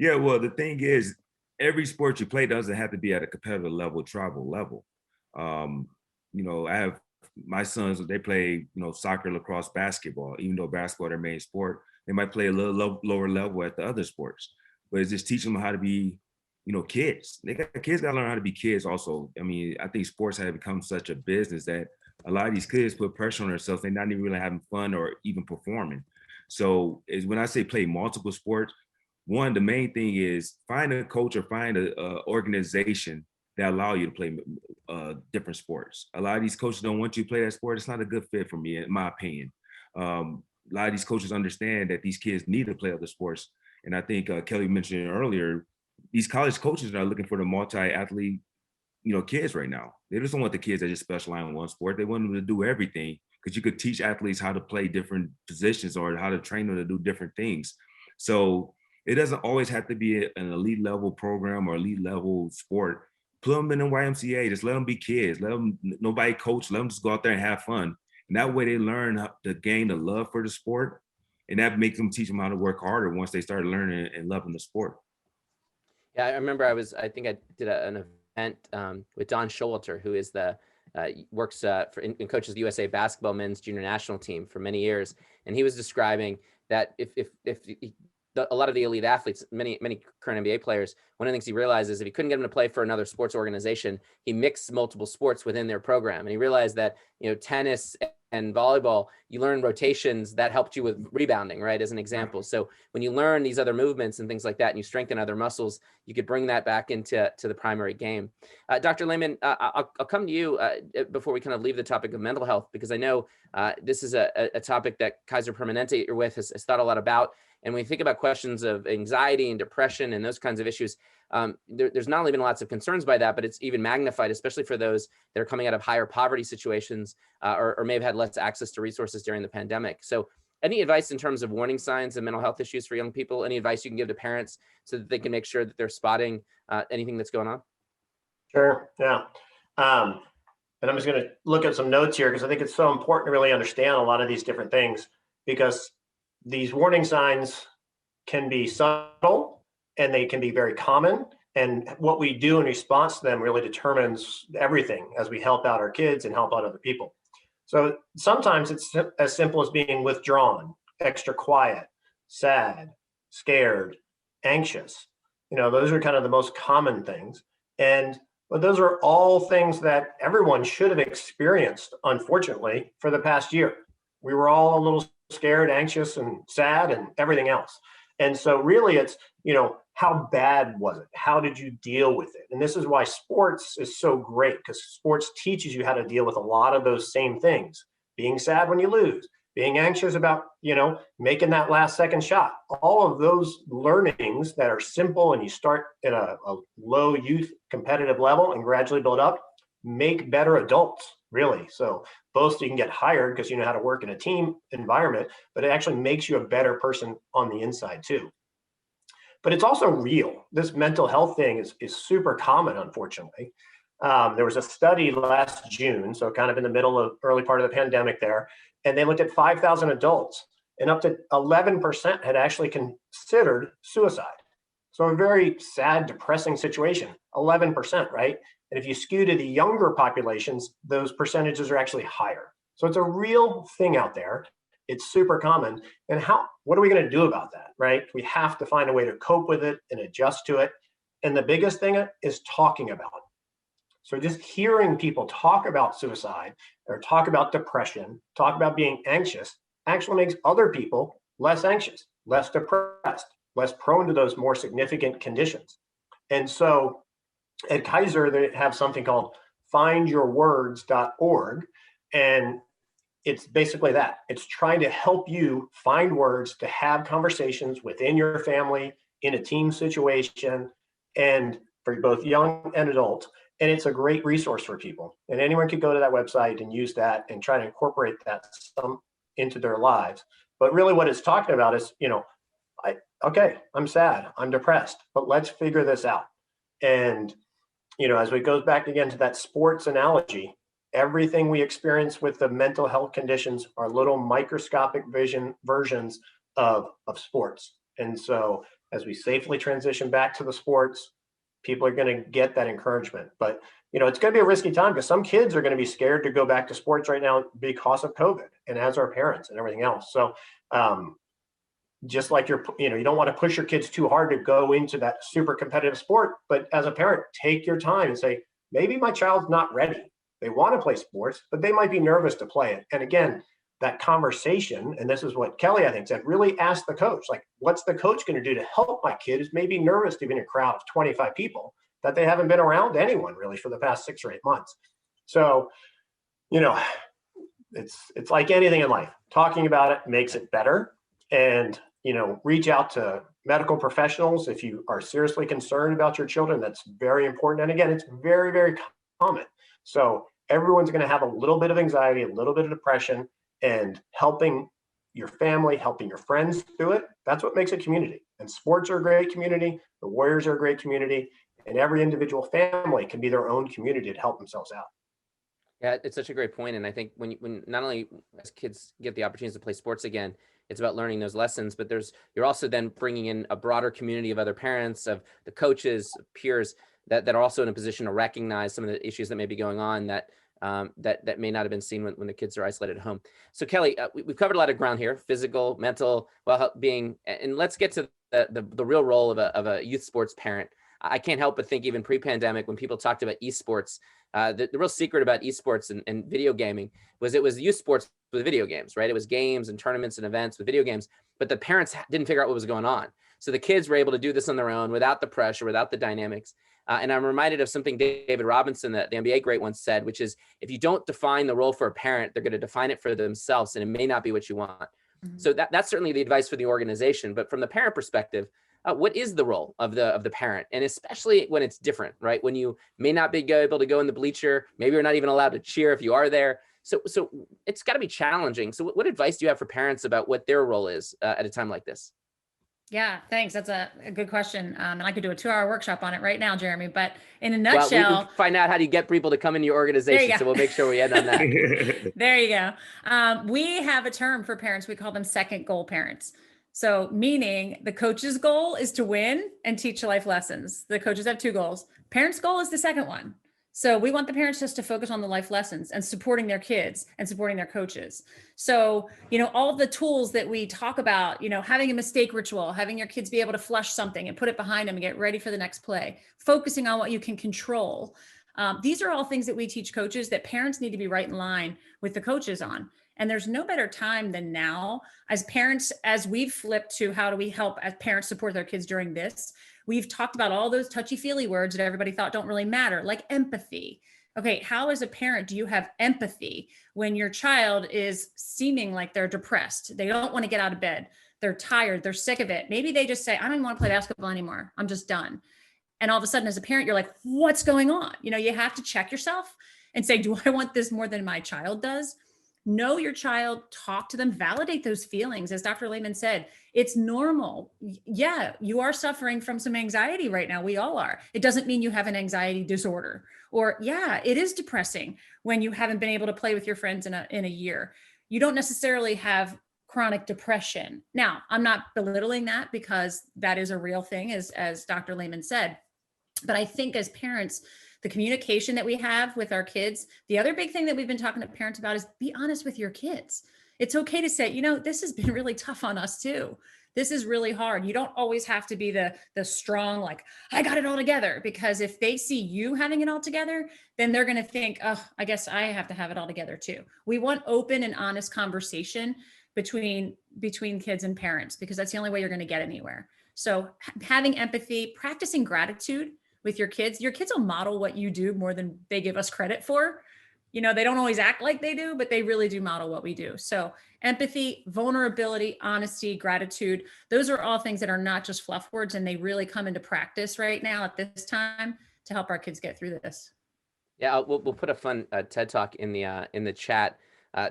Yeah, well, the thing is, every sport you play doesn't have to be at a competitive level, tribal level. I have my sons, they play, soccer, lacrosse, basketball. Even though basketball is their main sport, they might play a little lower level at the other sports. But it's just teaching them how to be, kids. Kids got to learn how to be kids also. I mean, I think sports have become such a business that a lot of these kids put pressure on themselves. They're not even really having fun or even performing. So when I say play multiple sports, one, the main thing is find a coach or find a organization that allow you to play different sports. A lot of these coaches don't want you to play that sport. It's not a good fit for me, in my opinion. A lot of these coaches understand that these kids need to play other sports. And I think Kelly mentioned earlier, these college coaches are looking for the multi-athlete, kids right now. They just don't want the kids that just specialize in one sport. They want them to do everything, because you could teach athletes how to play different positions or how to train them to do different things. So it doesn't always have to be an elite level program or elite level sport. Put them in the YMCA, just let them be kids. Let them, nobody coach, let them just go out there and have fun. And that way they learn how to gain the love for the sport. And that makes them teach them how to work harder once they start learning and loving the sport.
Yeah, I remember I think I did an event with Don Showalter, who is works and coaches the USA basketball men's junior national team for many years. And he was describing that if a lot of the elite athletes, many current NBA players, one of the things he realized is if he couldn't get them to play for another sports organization, he mixed multiple sports within their program. And he realized that, tennis and volleyball, you learn rotations that helped you with rebounding, right? As an example. So when you learn these other movements and things like that, and you strengthen other muscles, you could bring that back into the primary game. Dr. Lehmann, I'll come to you before we kind of leave the topic of mental health, because I know this is a topic that Kaiser Permanente you're with has thought a lot about. And when you think about questions of anxiety and depression and those kinds of issues, there's not only been lots of concerns by that, but it's even magnified, especially for those that are coming out of higher poverty situations or may have had less access to resources during the pandemic. So any advice in terms of warning signs of mental health issues for young people? Any advice you can give to parents so that they can make sure that they're spotting anything that's going on?
Sure, yeah. And I'm just going to look at some notes here because I think it's so important to really understand a lot of these different things, because these warning signs can be subtle and they can be very common. And what we do in response to them really determines everything as we help out our kids and help out other people. So sometimes it's as simple as being withdrawn, extra quiet, sad, scared, anxious. Those are kind of the most common things. But those are all things that everyone should have experienced, unfortunately, for the past year. We were all a little scared, anxious, and sad, and everything else. And so really it's, how bad was it? How did you deal with it? And this is why sports is so great, because sports teaches you how to deal with a lot of those same things. Being sad when you lose, being anxious about, making that last second shot. All of those learnings that are simple and you start at a low youth competitive level and gradually build up, make better adults, really. So both you can get hired because you know how to work in a team environment, but it actually makes you a better person on the inside too. But it's also real. This mental health thing is super common, unfortunately. There was a study last June, so kind of in the middle of early part of the pandemic there, and they looked at 5,000 adults, and up to 11% had actually considered suicide. So a very sad, depressing situation, 11%, right? And if you skew to the younger populations, those percentages are actually higher. So it's a real thing out there. It's super common. And what are we going to do about that, right? We have to find a way to cope with it and adjust to it. And the biggest thing is talking about it. So just hearing people talk about suicide or talk about depression, talk about being anxious, actually makes other people less anxious, less depressed, less prone to those more significant conditions. And so at Kaiser, they have something called findyourwords.org. And it's basically that. It's trying to help you find words to have conversations within your family, in a team situation, and for both young and adult. And it's a great resource for people. And anyone could go to that website and use that and try to incorporate that into their lives. But really what it's talking about is, okay, I'm sad, I'm depressed, but let's figure this out. And, as we goes back again to that sports analogy, everything we experience with the mental health conditions are little microscopic versions of sports. And so as we safely transition back to the sports, people are going to get that encouragement. But, it's going to be a risky time because some kids are going to be scared to go back to sports right now because of COVID, and as our parents and everything else. So just like you don't want to push your kids too hard to go into that super competitive sport. But as a parent, take your time and say, maybe my child's not ready. They want to play sports, but they might be nervous to play it. And again, that conversation, and this is what Kelly, I think, said, really ask the coach, like, what's the coach going to do to help my kid who's maybe nervous to be in a crowd of 25 people that they haven't been around anyone really for the past 6 or 8 months. So, it's like anything in life. Talking about it makes it better. And, reach out to medical professionals if you are seriously concerned about your children. That's very important. And again, it's very, very common. So everyone's going to have a little bit of anxiety, a little bit of depression, and helping your family, helping your friends through it. That's what makes a community. And sports are a great community. The Warriors are a great community. And every individual family can be their own community to help themselves out.
Yeah, it's such a great point. And I think when not only as kids get the opportunities to play sports again, it's about learning those lessons, but you're also then bringing in a broader community of other parents, of the coaches, peers that are also in a position to recognize some of the issues that may be going on that that may not have been seen when the kids are isolated at home. So Kelly, we've covered a lot of ground here: physical, mental, well-being, and let's get to the real role of a youth sports parent. I can't help but think even pre-pandemic, when people talked about esports, the real secret about esports and video gaming was it was youth sports with video games, right? It was games and tournaments and events with video games, but the parents didn't figure out what was going on. So the kids were able to do this on their own without the pressure, without the dynamics. And I'm reminded of something David Robinson, the NBA great, once said, which is, if you don't define the role for a parent, they're going to define it for themselves, and it may not be what you want. Mm-hmm. So that's certainly the advice for the organization. But from the parent perspective, what is the role of the parent? And especially when it's different, right? When you may not be able to go in the bleacher, maybe you're not even allowed to cheer if you are there. So it's got to be challenging. So what advice do you have for parents about what their role is at a time like this?
Yeah, thanks. That's a good question. And I could do a 2-hour workshop on it right now, Jeremy, but in a nutshell,
well, we can find out how do you get people to come into your organization. So we'll make sure we end on that.
There you go. We have a term for parents. We call them second goal parents. So meaning the coach's goal is to win and teach life lessons. The coaches have 2 goals. Parents' goal is the second one. So we want the parents just to focus on the life lessons and supporting their kids and supporting their coaches. So, all the tools that we talk about, having a mistake ritual, having your kids be able to flush something and put it behind them and get ready for the next play, focusing on what you can control. These are all things that we teach coaches that parents need to be right in line with the coaches on. And there's no better time than now as parents, as we've flipped to how do we help as parents support their kids during this. We've talked about all those touchy-feely words that everybody thought don't really matter, like empathy. Okay, how as a parent do you have empathy when your child is seeming like they're depressed? They don't want to get out of bed. They're tired. They're sick of it. Maybe they just say, I don't even want to play basketball anymore. I'm just done. And all of a sudden, as a parent, you're like, what's going on? You have to check yourself and say, do I want this more than my child does? Know your child, talk to them, validate those feelings. As Dr. Lehman said, it's normal. Yeah, you are suffering from some anxiety right now. We all are. It doesn't mean you have an anxiety disorder. Or yeah, it is depressing when you haven't been able to play with your friends in a year. You don't necessarily have chronic depression. Now, I'm not belittling that because that is a real thing, as Dr. Lehman said. But I think as parents, the communication that we have with our kids, the other big thing that we've been talking to parents about is be honest with your kids. It's okay to say, this has been really tough on us too. This is really hard. You don't always have to be the strong, like, I got it all together, because if they see you having it all together, then they're going to think, oh, I guess I have to have it all together too. We want open and honest conversation between kids and parents, because that's the only way you're going to get anywhere. So having empathy, practicing gratitude with your kids will model what you do more than they give us credit for. They don't always act like they do, but they really do model what we do. So empathy, vulnerability, honesty, gratitude, those are all things that are not just fluff words, and they really come into practice right now at this time to help our kids get through this.
Yeah, we'll put a fun TED Talk in the chat.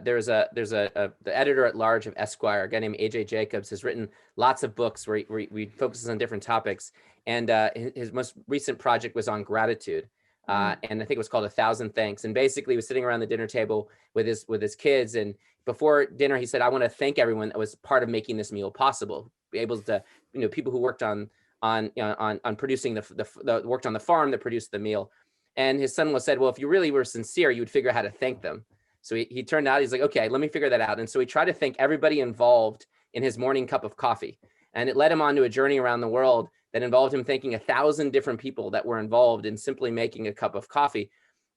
There's the editor at large of Esquire, a guy named AJ Jacobs, has written lots of books where he focuses on different topics. And his most recent project was on gratitude. And I think it was called 1,000 Thanks. And basically he was sitting around the dinner table with his kids. And before dinner, he said, I want to thank everyone that was part of making this meal possible. Be able to, people who worked on producing worked on the farm that produced the meal. And his son said, well, if you really were sincere, you would figure out how to thank them. So he turned out, he's like, okay, let me figure that out. And so he tried to thank everybody involved in his morning cup of coffee. And it led him onto a journey around the world that involved him thanking 1,000 different people that were involved in simply making a cup of coffee.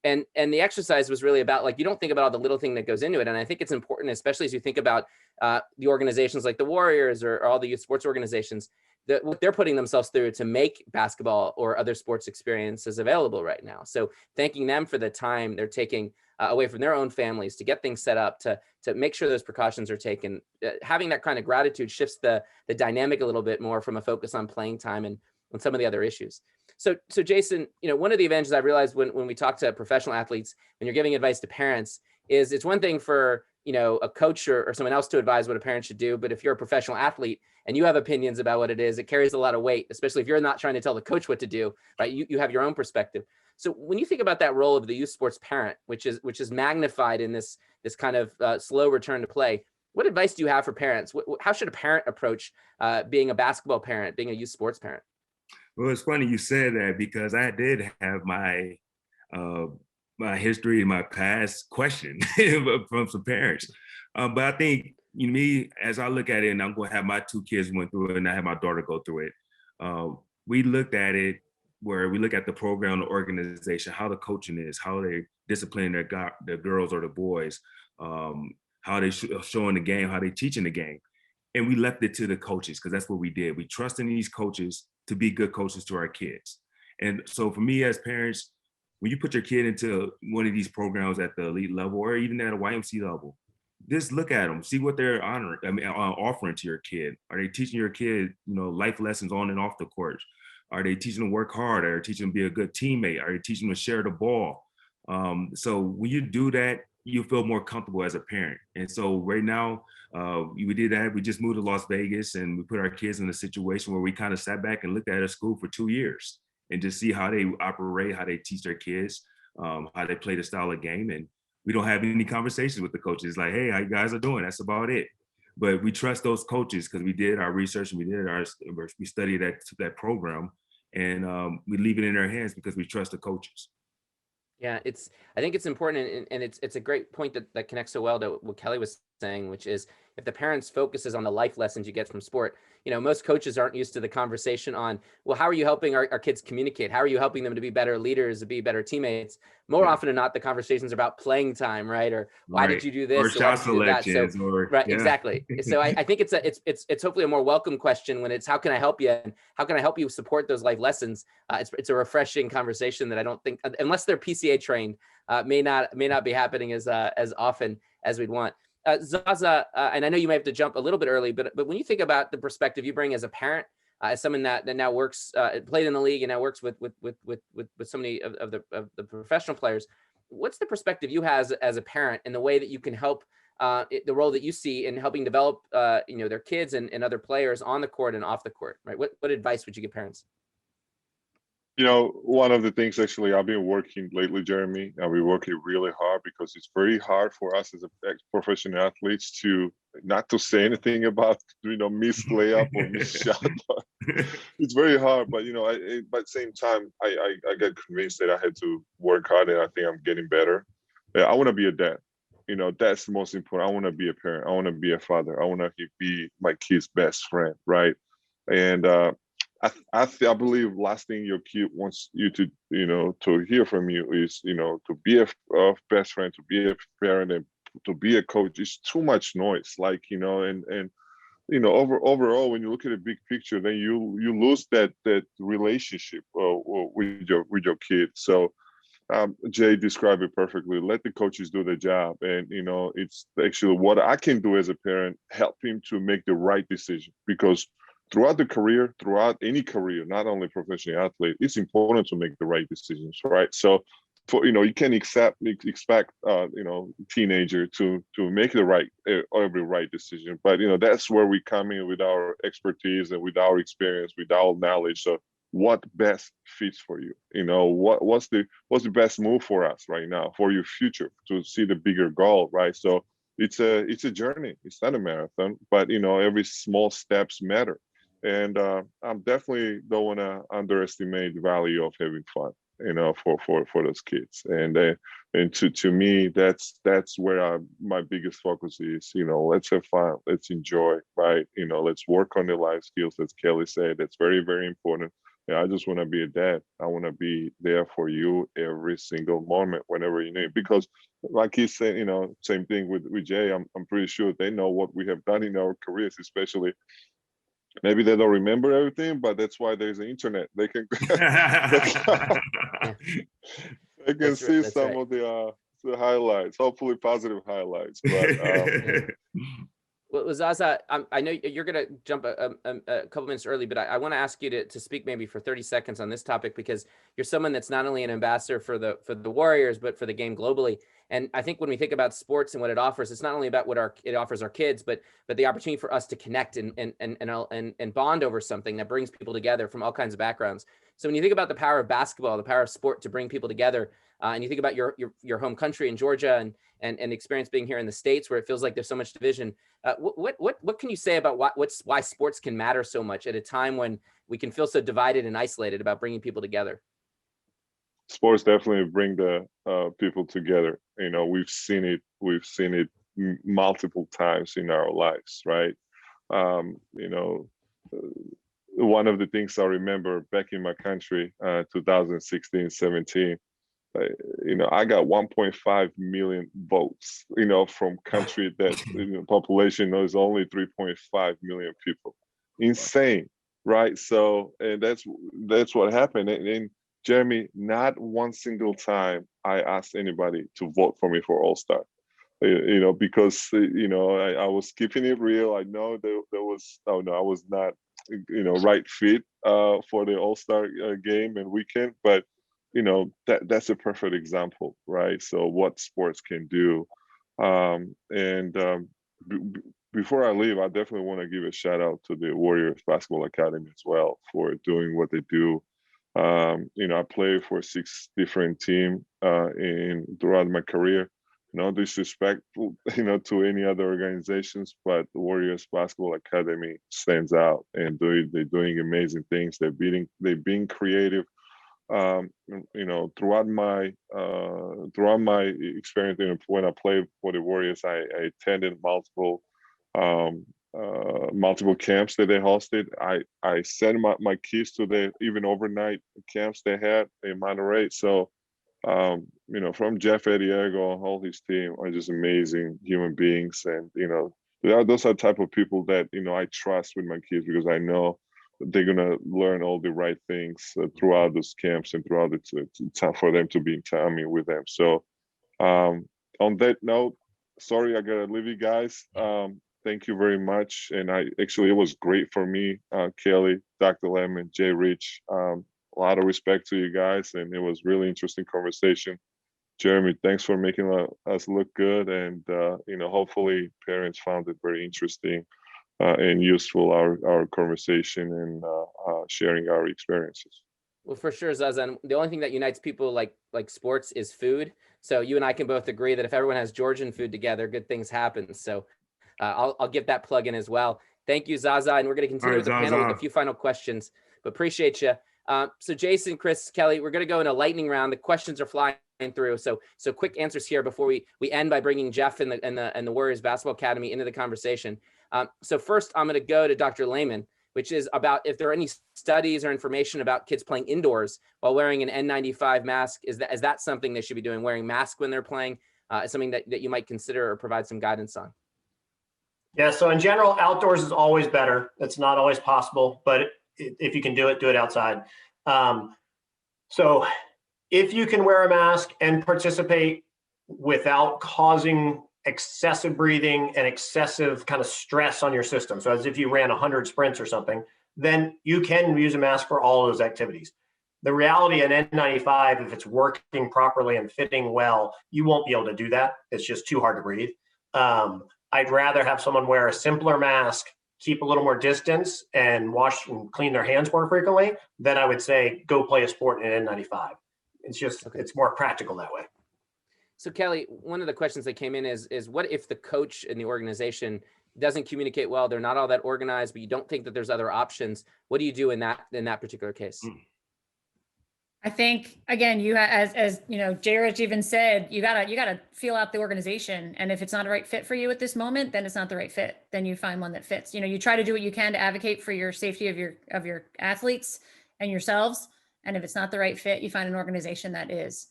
And the exercise was really about, like, you don't think about all the little thing that goes into it. And I think it's important, especially as you think about the organizations like the Warriors or all the youth sports organizations, that what they're putting themselves through to make basketball or other sports experiences available right now. So thanking them for the time they're taking away from their own families to get things set up, to make sure those precautions are taken. Having that kind of gratitude shifts the dynamic a little bit more from a focus on playing time and on some of the other issues. So Jason, one of the advantages I realized when we talk to professional athletes, when you're giving advice to parents, is it's one thing for a coach or someone else to advise what a parent should do. But if you're a professional athlete and you have opinions about what it is, it carries a lot of weight, especially if you're not trying to tell the coach what to do, right? You have your own perspective. So when you think about that role of the youth sports parent, which is magnified in this kind of slow return to play, what advice do you have for parents? How should a parent approach being a basketball parent, being a youth sports parent?
Well, it's funny you said that, because I did have my my history and my past question from some parents. But I think me, as I look at it, and I'm going to have my 2 kids went through it, and I have my daughter go through it. We looked at it where we look at the program, the organization, how the coaching is, how they discipline their girls or the boys, how they showing the game, how they teaching the game. And we left it to the coaches, because that's what we did. We trust in these coaches to be good coaches to our kids. And so for me as parents, when you put your kid into one of these programs at the elite level, or even at a YMC level, just look at them, see what they're offering to your kid. Are they teaching your kid, life lessons on and off the court? Are they teaching them to work hard? Are they teaching them to be a good teammate? Are they teaching them to share the ball? So when you do that, you feel more comfortable as a parent. And so right now, we did that. We just moved to Las Vegas, and we put our kids in a situation where we kind of sat back and looked at a school for 2 years and just see how they operate, how they teach their kids, how they play the style of game. And we don't have any conversations with the coaches like, hey, how you guys are doing? That's about it. But we trust those coaches because we did our research and we studied that program, and we leave it in their hands because we trust the coaches.
Yeah, I think it's important, and it's a great point that connects so well to what Kelly was saying, which is if the parents focuses on the life lessons you get from sport, most coaches aren't used to the conversation on, well, how are you helping our kids communicate? How are you helping them to be better leaders, to be better teammates? More often than not, the conversations are about playing time, right? Or why did you do this?
Or shot selections,
exactly. So I think it's hopefully a more welcome question when it's how can I help you, and how can I help you support those life lessons? It's a refreshing conversation that I don't think, unless they're PCA trained, may not be happening as often as we'd want. Zaza, and I know you may have to jump a little bit early, but when you think about the perspective you bring as a parent, as someone that now works, played in the league and now works with so many of the professional players, what's the perspective you have as a parent and the way that you can help the role that you see in helping develop their kids and other players on the court and off the court, right? What advice would you give parents?
One of the things actually I've been working lately, Jeremy, I've been working really hard because it's very hard for us as professional athletes to not to say anything about, missed layup or missed shot. It's very hard, but, but at the same time, I got convinced that I had to work hard, and I think I'm getting better. I want to be a dad. That's the most important. I want to be a parent. I want to be a father. I want to be my kid's best friend, right? And I believe last thing your kid wants you to, to hear from you is, to be a best friend, to be a parent, and to be a coach. It's too much noise, overall, when you look at the big picture, then you lose that relationship with your kid. So Jay described it perfectly. Let the coaches do their job, and it's actually what I can do as a parent, help him to make the right decision, because throughout any career, not only professional athlete, it's important to make the right decisions, right? So, you can expect teenager to make every right decision, but that's where we come in with our expertise and with our experience, with our knowledge. So, what best fits for you? What's the best move for us right now for your future to see the bigger goal, right? So, it's a journey. It's not a marathon, but every small steps matter. And I'm definitely don't want to underestimate the value of having fun, for those kids. And to me, that's where my biggest focus is. Let's have fun, let's enjoy, right? Let's work on the life skills, as Kelly said. That's very, very important. I just want to be a dad. I want to be there for you every single moment, whenever you need. Because, like he said, same thing with Jay. I'm pretty sure they know what we have done in our careers, especially. Maybe they don't remember everything, but that's why there's the internet. They can they can see some of the highlights, hopefully positive highlights. But
Well, Zaza, I know you're going to jump a couple minutes early, but I want to ask you to speak maybe for 30 seconds on this topic, because you're someone that's not only an ambassador for the Warriors, but for the game globally. And I think when we think about sports and what it offers, it's not only about what it offers our kids, but the opportunity for us to connect and bond over something that brings people together from all kinds of backgrounds. So when you think about the power of basketball, the power of sport to bring people together, and you think about your home country in Georgia and experience being here in the States, where it feels like there's so much division, what can you say about why sports can matter so much at a time when we can feel so divided and isolated about bringing people together?
sports definitely bring the people together. We've seen it multiple times in our lives, right? One of the things I remember back in my country, 2016, 17, I got 1.5 million votes, from country that population is only 3.5 million people. Insane, right? So, and that's what happened. And Jeremy, not one single time I asked anybody to vote for me for All-Star. Because I was keeping it real. I know there was I was not right fit for the All-Star game and weekend, but that's a perfect example, right? So what sports can do. Before I leave, I definitely want to give a shout out to the Warriors Basketball Academy as well for doing what they do. I played for 6 different teams throughout my career. No disrespect, to any other organizations, but the Warriors Basketball Academy stands out, and they're doing amazing things. They're being creative. Throughout my experience, when I played for the Warriors, I attended multiple camps that they hosted. I sent my kids to the even overnight camps they had in Monterey. So, from Jeff Ediego and all his team are just amazing human beings. And, those are the type of people that, I trust with my kids, because I know they're going to learn all the right things throughout those camps and throughout the time for them to be in time with them. So on that note, sorry, I got to leave you guys. Thank you very much. And it was great for me, Kelly, Dr. Lehmann, Jay Rich. A lot of respect to you guys, and it was really interesting conversation. Jeremy, thanks for making us look good, and hopefully parents found it very interesting and useful, our conversation and sharing our experiences.
Well, for sure, Zaza. And the only thing that unites people like sports is food. So you and I can both agree that if everyone has Georgian food together, good things happen. So I'll get that plug in as well. Thank you, Zaza. And we're going to continue with the panel with a few final questions, but appreciate you. So Jason, Chris, Kelly, we're going to go in a lightning round. The questions are flying through. So quick answers here before we end by bringing Jeff and the Warriors Basketball Academy into the conversation. So first, I'm going to go to Dr. Lehmann, which is about if there are any studies or information about kids playing indoors while wearing an N95 mask. Is that something they should be doing, wearing masks when they're playing? Is something that you might consider or provide some guidance on?
Yeah, so in general, outdoors is always better. It's not always possible, but if you can do it outside. So if you can wear a mask and participate without causing excessive breathing and excessive kind of stress on your system, so as if you ran 100 sprints or something, then you can use a mask for all of those activities. The reality in N95, if it's working properly and fitting well, you won't be able to do that. It's just too hard to breathe. I'd rather have someone wear a simpler mask, keep a little more distance, and wash and clean their hands more frequently, then I would say go play a sport in N95. It's just, It's more practical that way.
So Kelly, one of the questions that came in is what if the coach in the organization doesn't communicate well, they're not all that organized, but you don't think that there's other options? What do you do in that particular case?
I think, again, you as you know, Jay Rich even said, you gotta feel out the organization. And if it's not a right fit for you at this moment, then it's not the right fit. Then you find one that fits. You try to do what you can to advocate for your safety of your athletes and yourselves. And if it's not the right fit, you find an organization that is.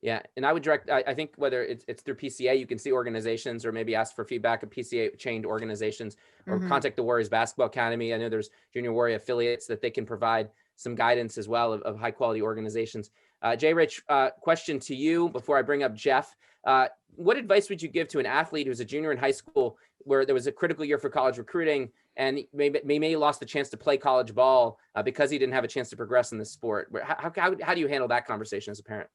Yeah, and I would I think whether it's through PCA, you can see organizations or maybe ask for feedback of PCA chained organizations, or contact the Warriors Basketball Academy. I know there's Junior Warrior affiliates that they can provide some guidance as well of high quality organizations. Jay Rich, question to you before I bring up Jeff. What advice would you give to an athlete who's a junior in high school where there was a critical year for college recruiting and maybe lost the chance to play college ball because he didn't have a chance to progress in the sport? How do you handle that conversation as a parent?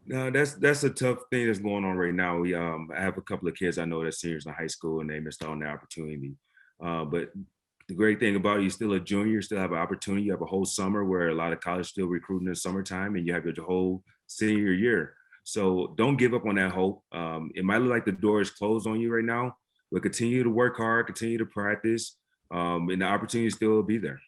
No, that's a tough thing that's going on right now. I have a couple of kids I know that's seniors in high school and they missed out on the opportunity. But the great thing about it, you're still a junior, you still have an opportunity. You have a whole summer where a lot of college still recruiting in the summertime, and you have your whole senior year. So don't give up on that hope. It might look like the door is closed on you right now, but continue to work hard, continue to practice, and the opportunity still will be there.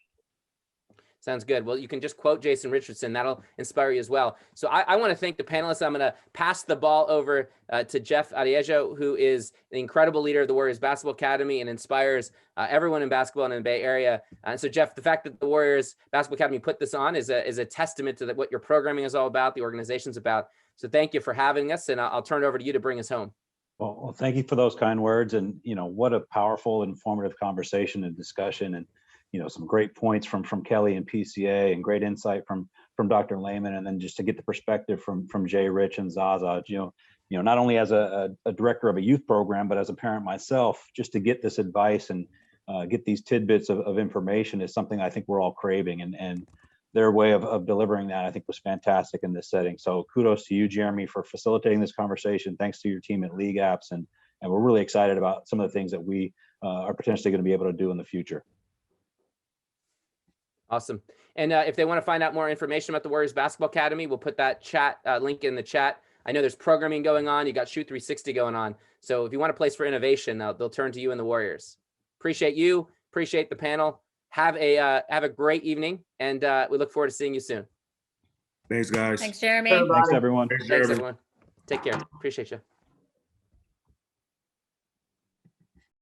Sounds good. Well, you can just quote Jason Richardson. That'll inspire you as well. So I want to thank the panelists. I'm going to pass the ball over to Jeff Adiejo, who is the incredible leader of the Warriors Basketball Academy and inspires everyone in basketball in the Bay Area. And so, Jeff, the fact that the Warriors Basketball Academy put this on is a testament to what your programming is all about, the organization's about. So thank you for having us, and I'll turn it over to you to bring us home.
Well, thank you for those kind words. And, you know, what a powerful, informative conversation and discussion. And, you know, some great points from Kelly and PCA, and great insight from Dr. Lehman. And then just to get the perspective from Jay Rich and Zaza, you know, not only as a director of a youth program, but as a parent myself, just to get this advice and get these tidbits of information is something I think we're all craving. And their way of delivering that, I think, was fantastic in this setting. So kudos to you, Jeremy, for facilitating this conversation. Thanks to your team at LeagueApps. And we're really excited about some of the things that we are potentially going to be able to do in the future.
Awesome. And if they want to find out more information about the Warriors Basketball Academy, we'll put that chat link in the chat. I know there's programming going on. You got Shoot 360 going on. So if you want a place for innovation, they'll turn to you and the Warriors. Appreciate you. Appreciate the panel. Have a great evening, and we look forward to seeing you soon.
Thanks, guys.
Thanks, Jeremy.
Everybody.
Thanks, everyone.
Thanks, everyone. Take care. Appreciate you.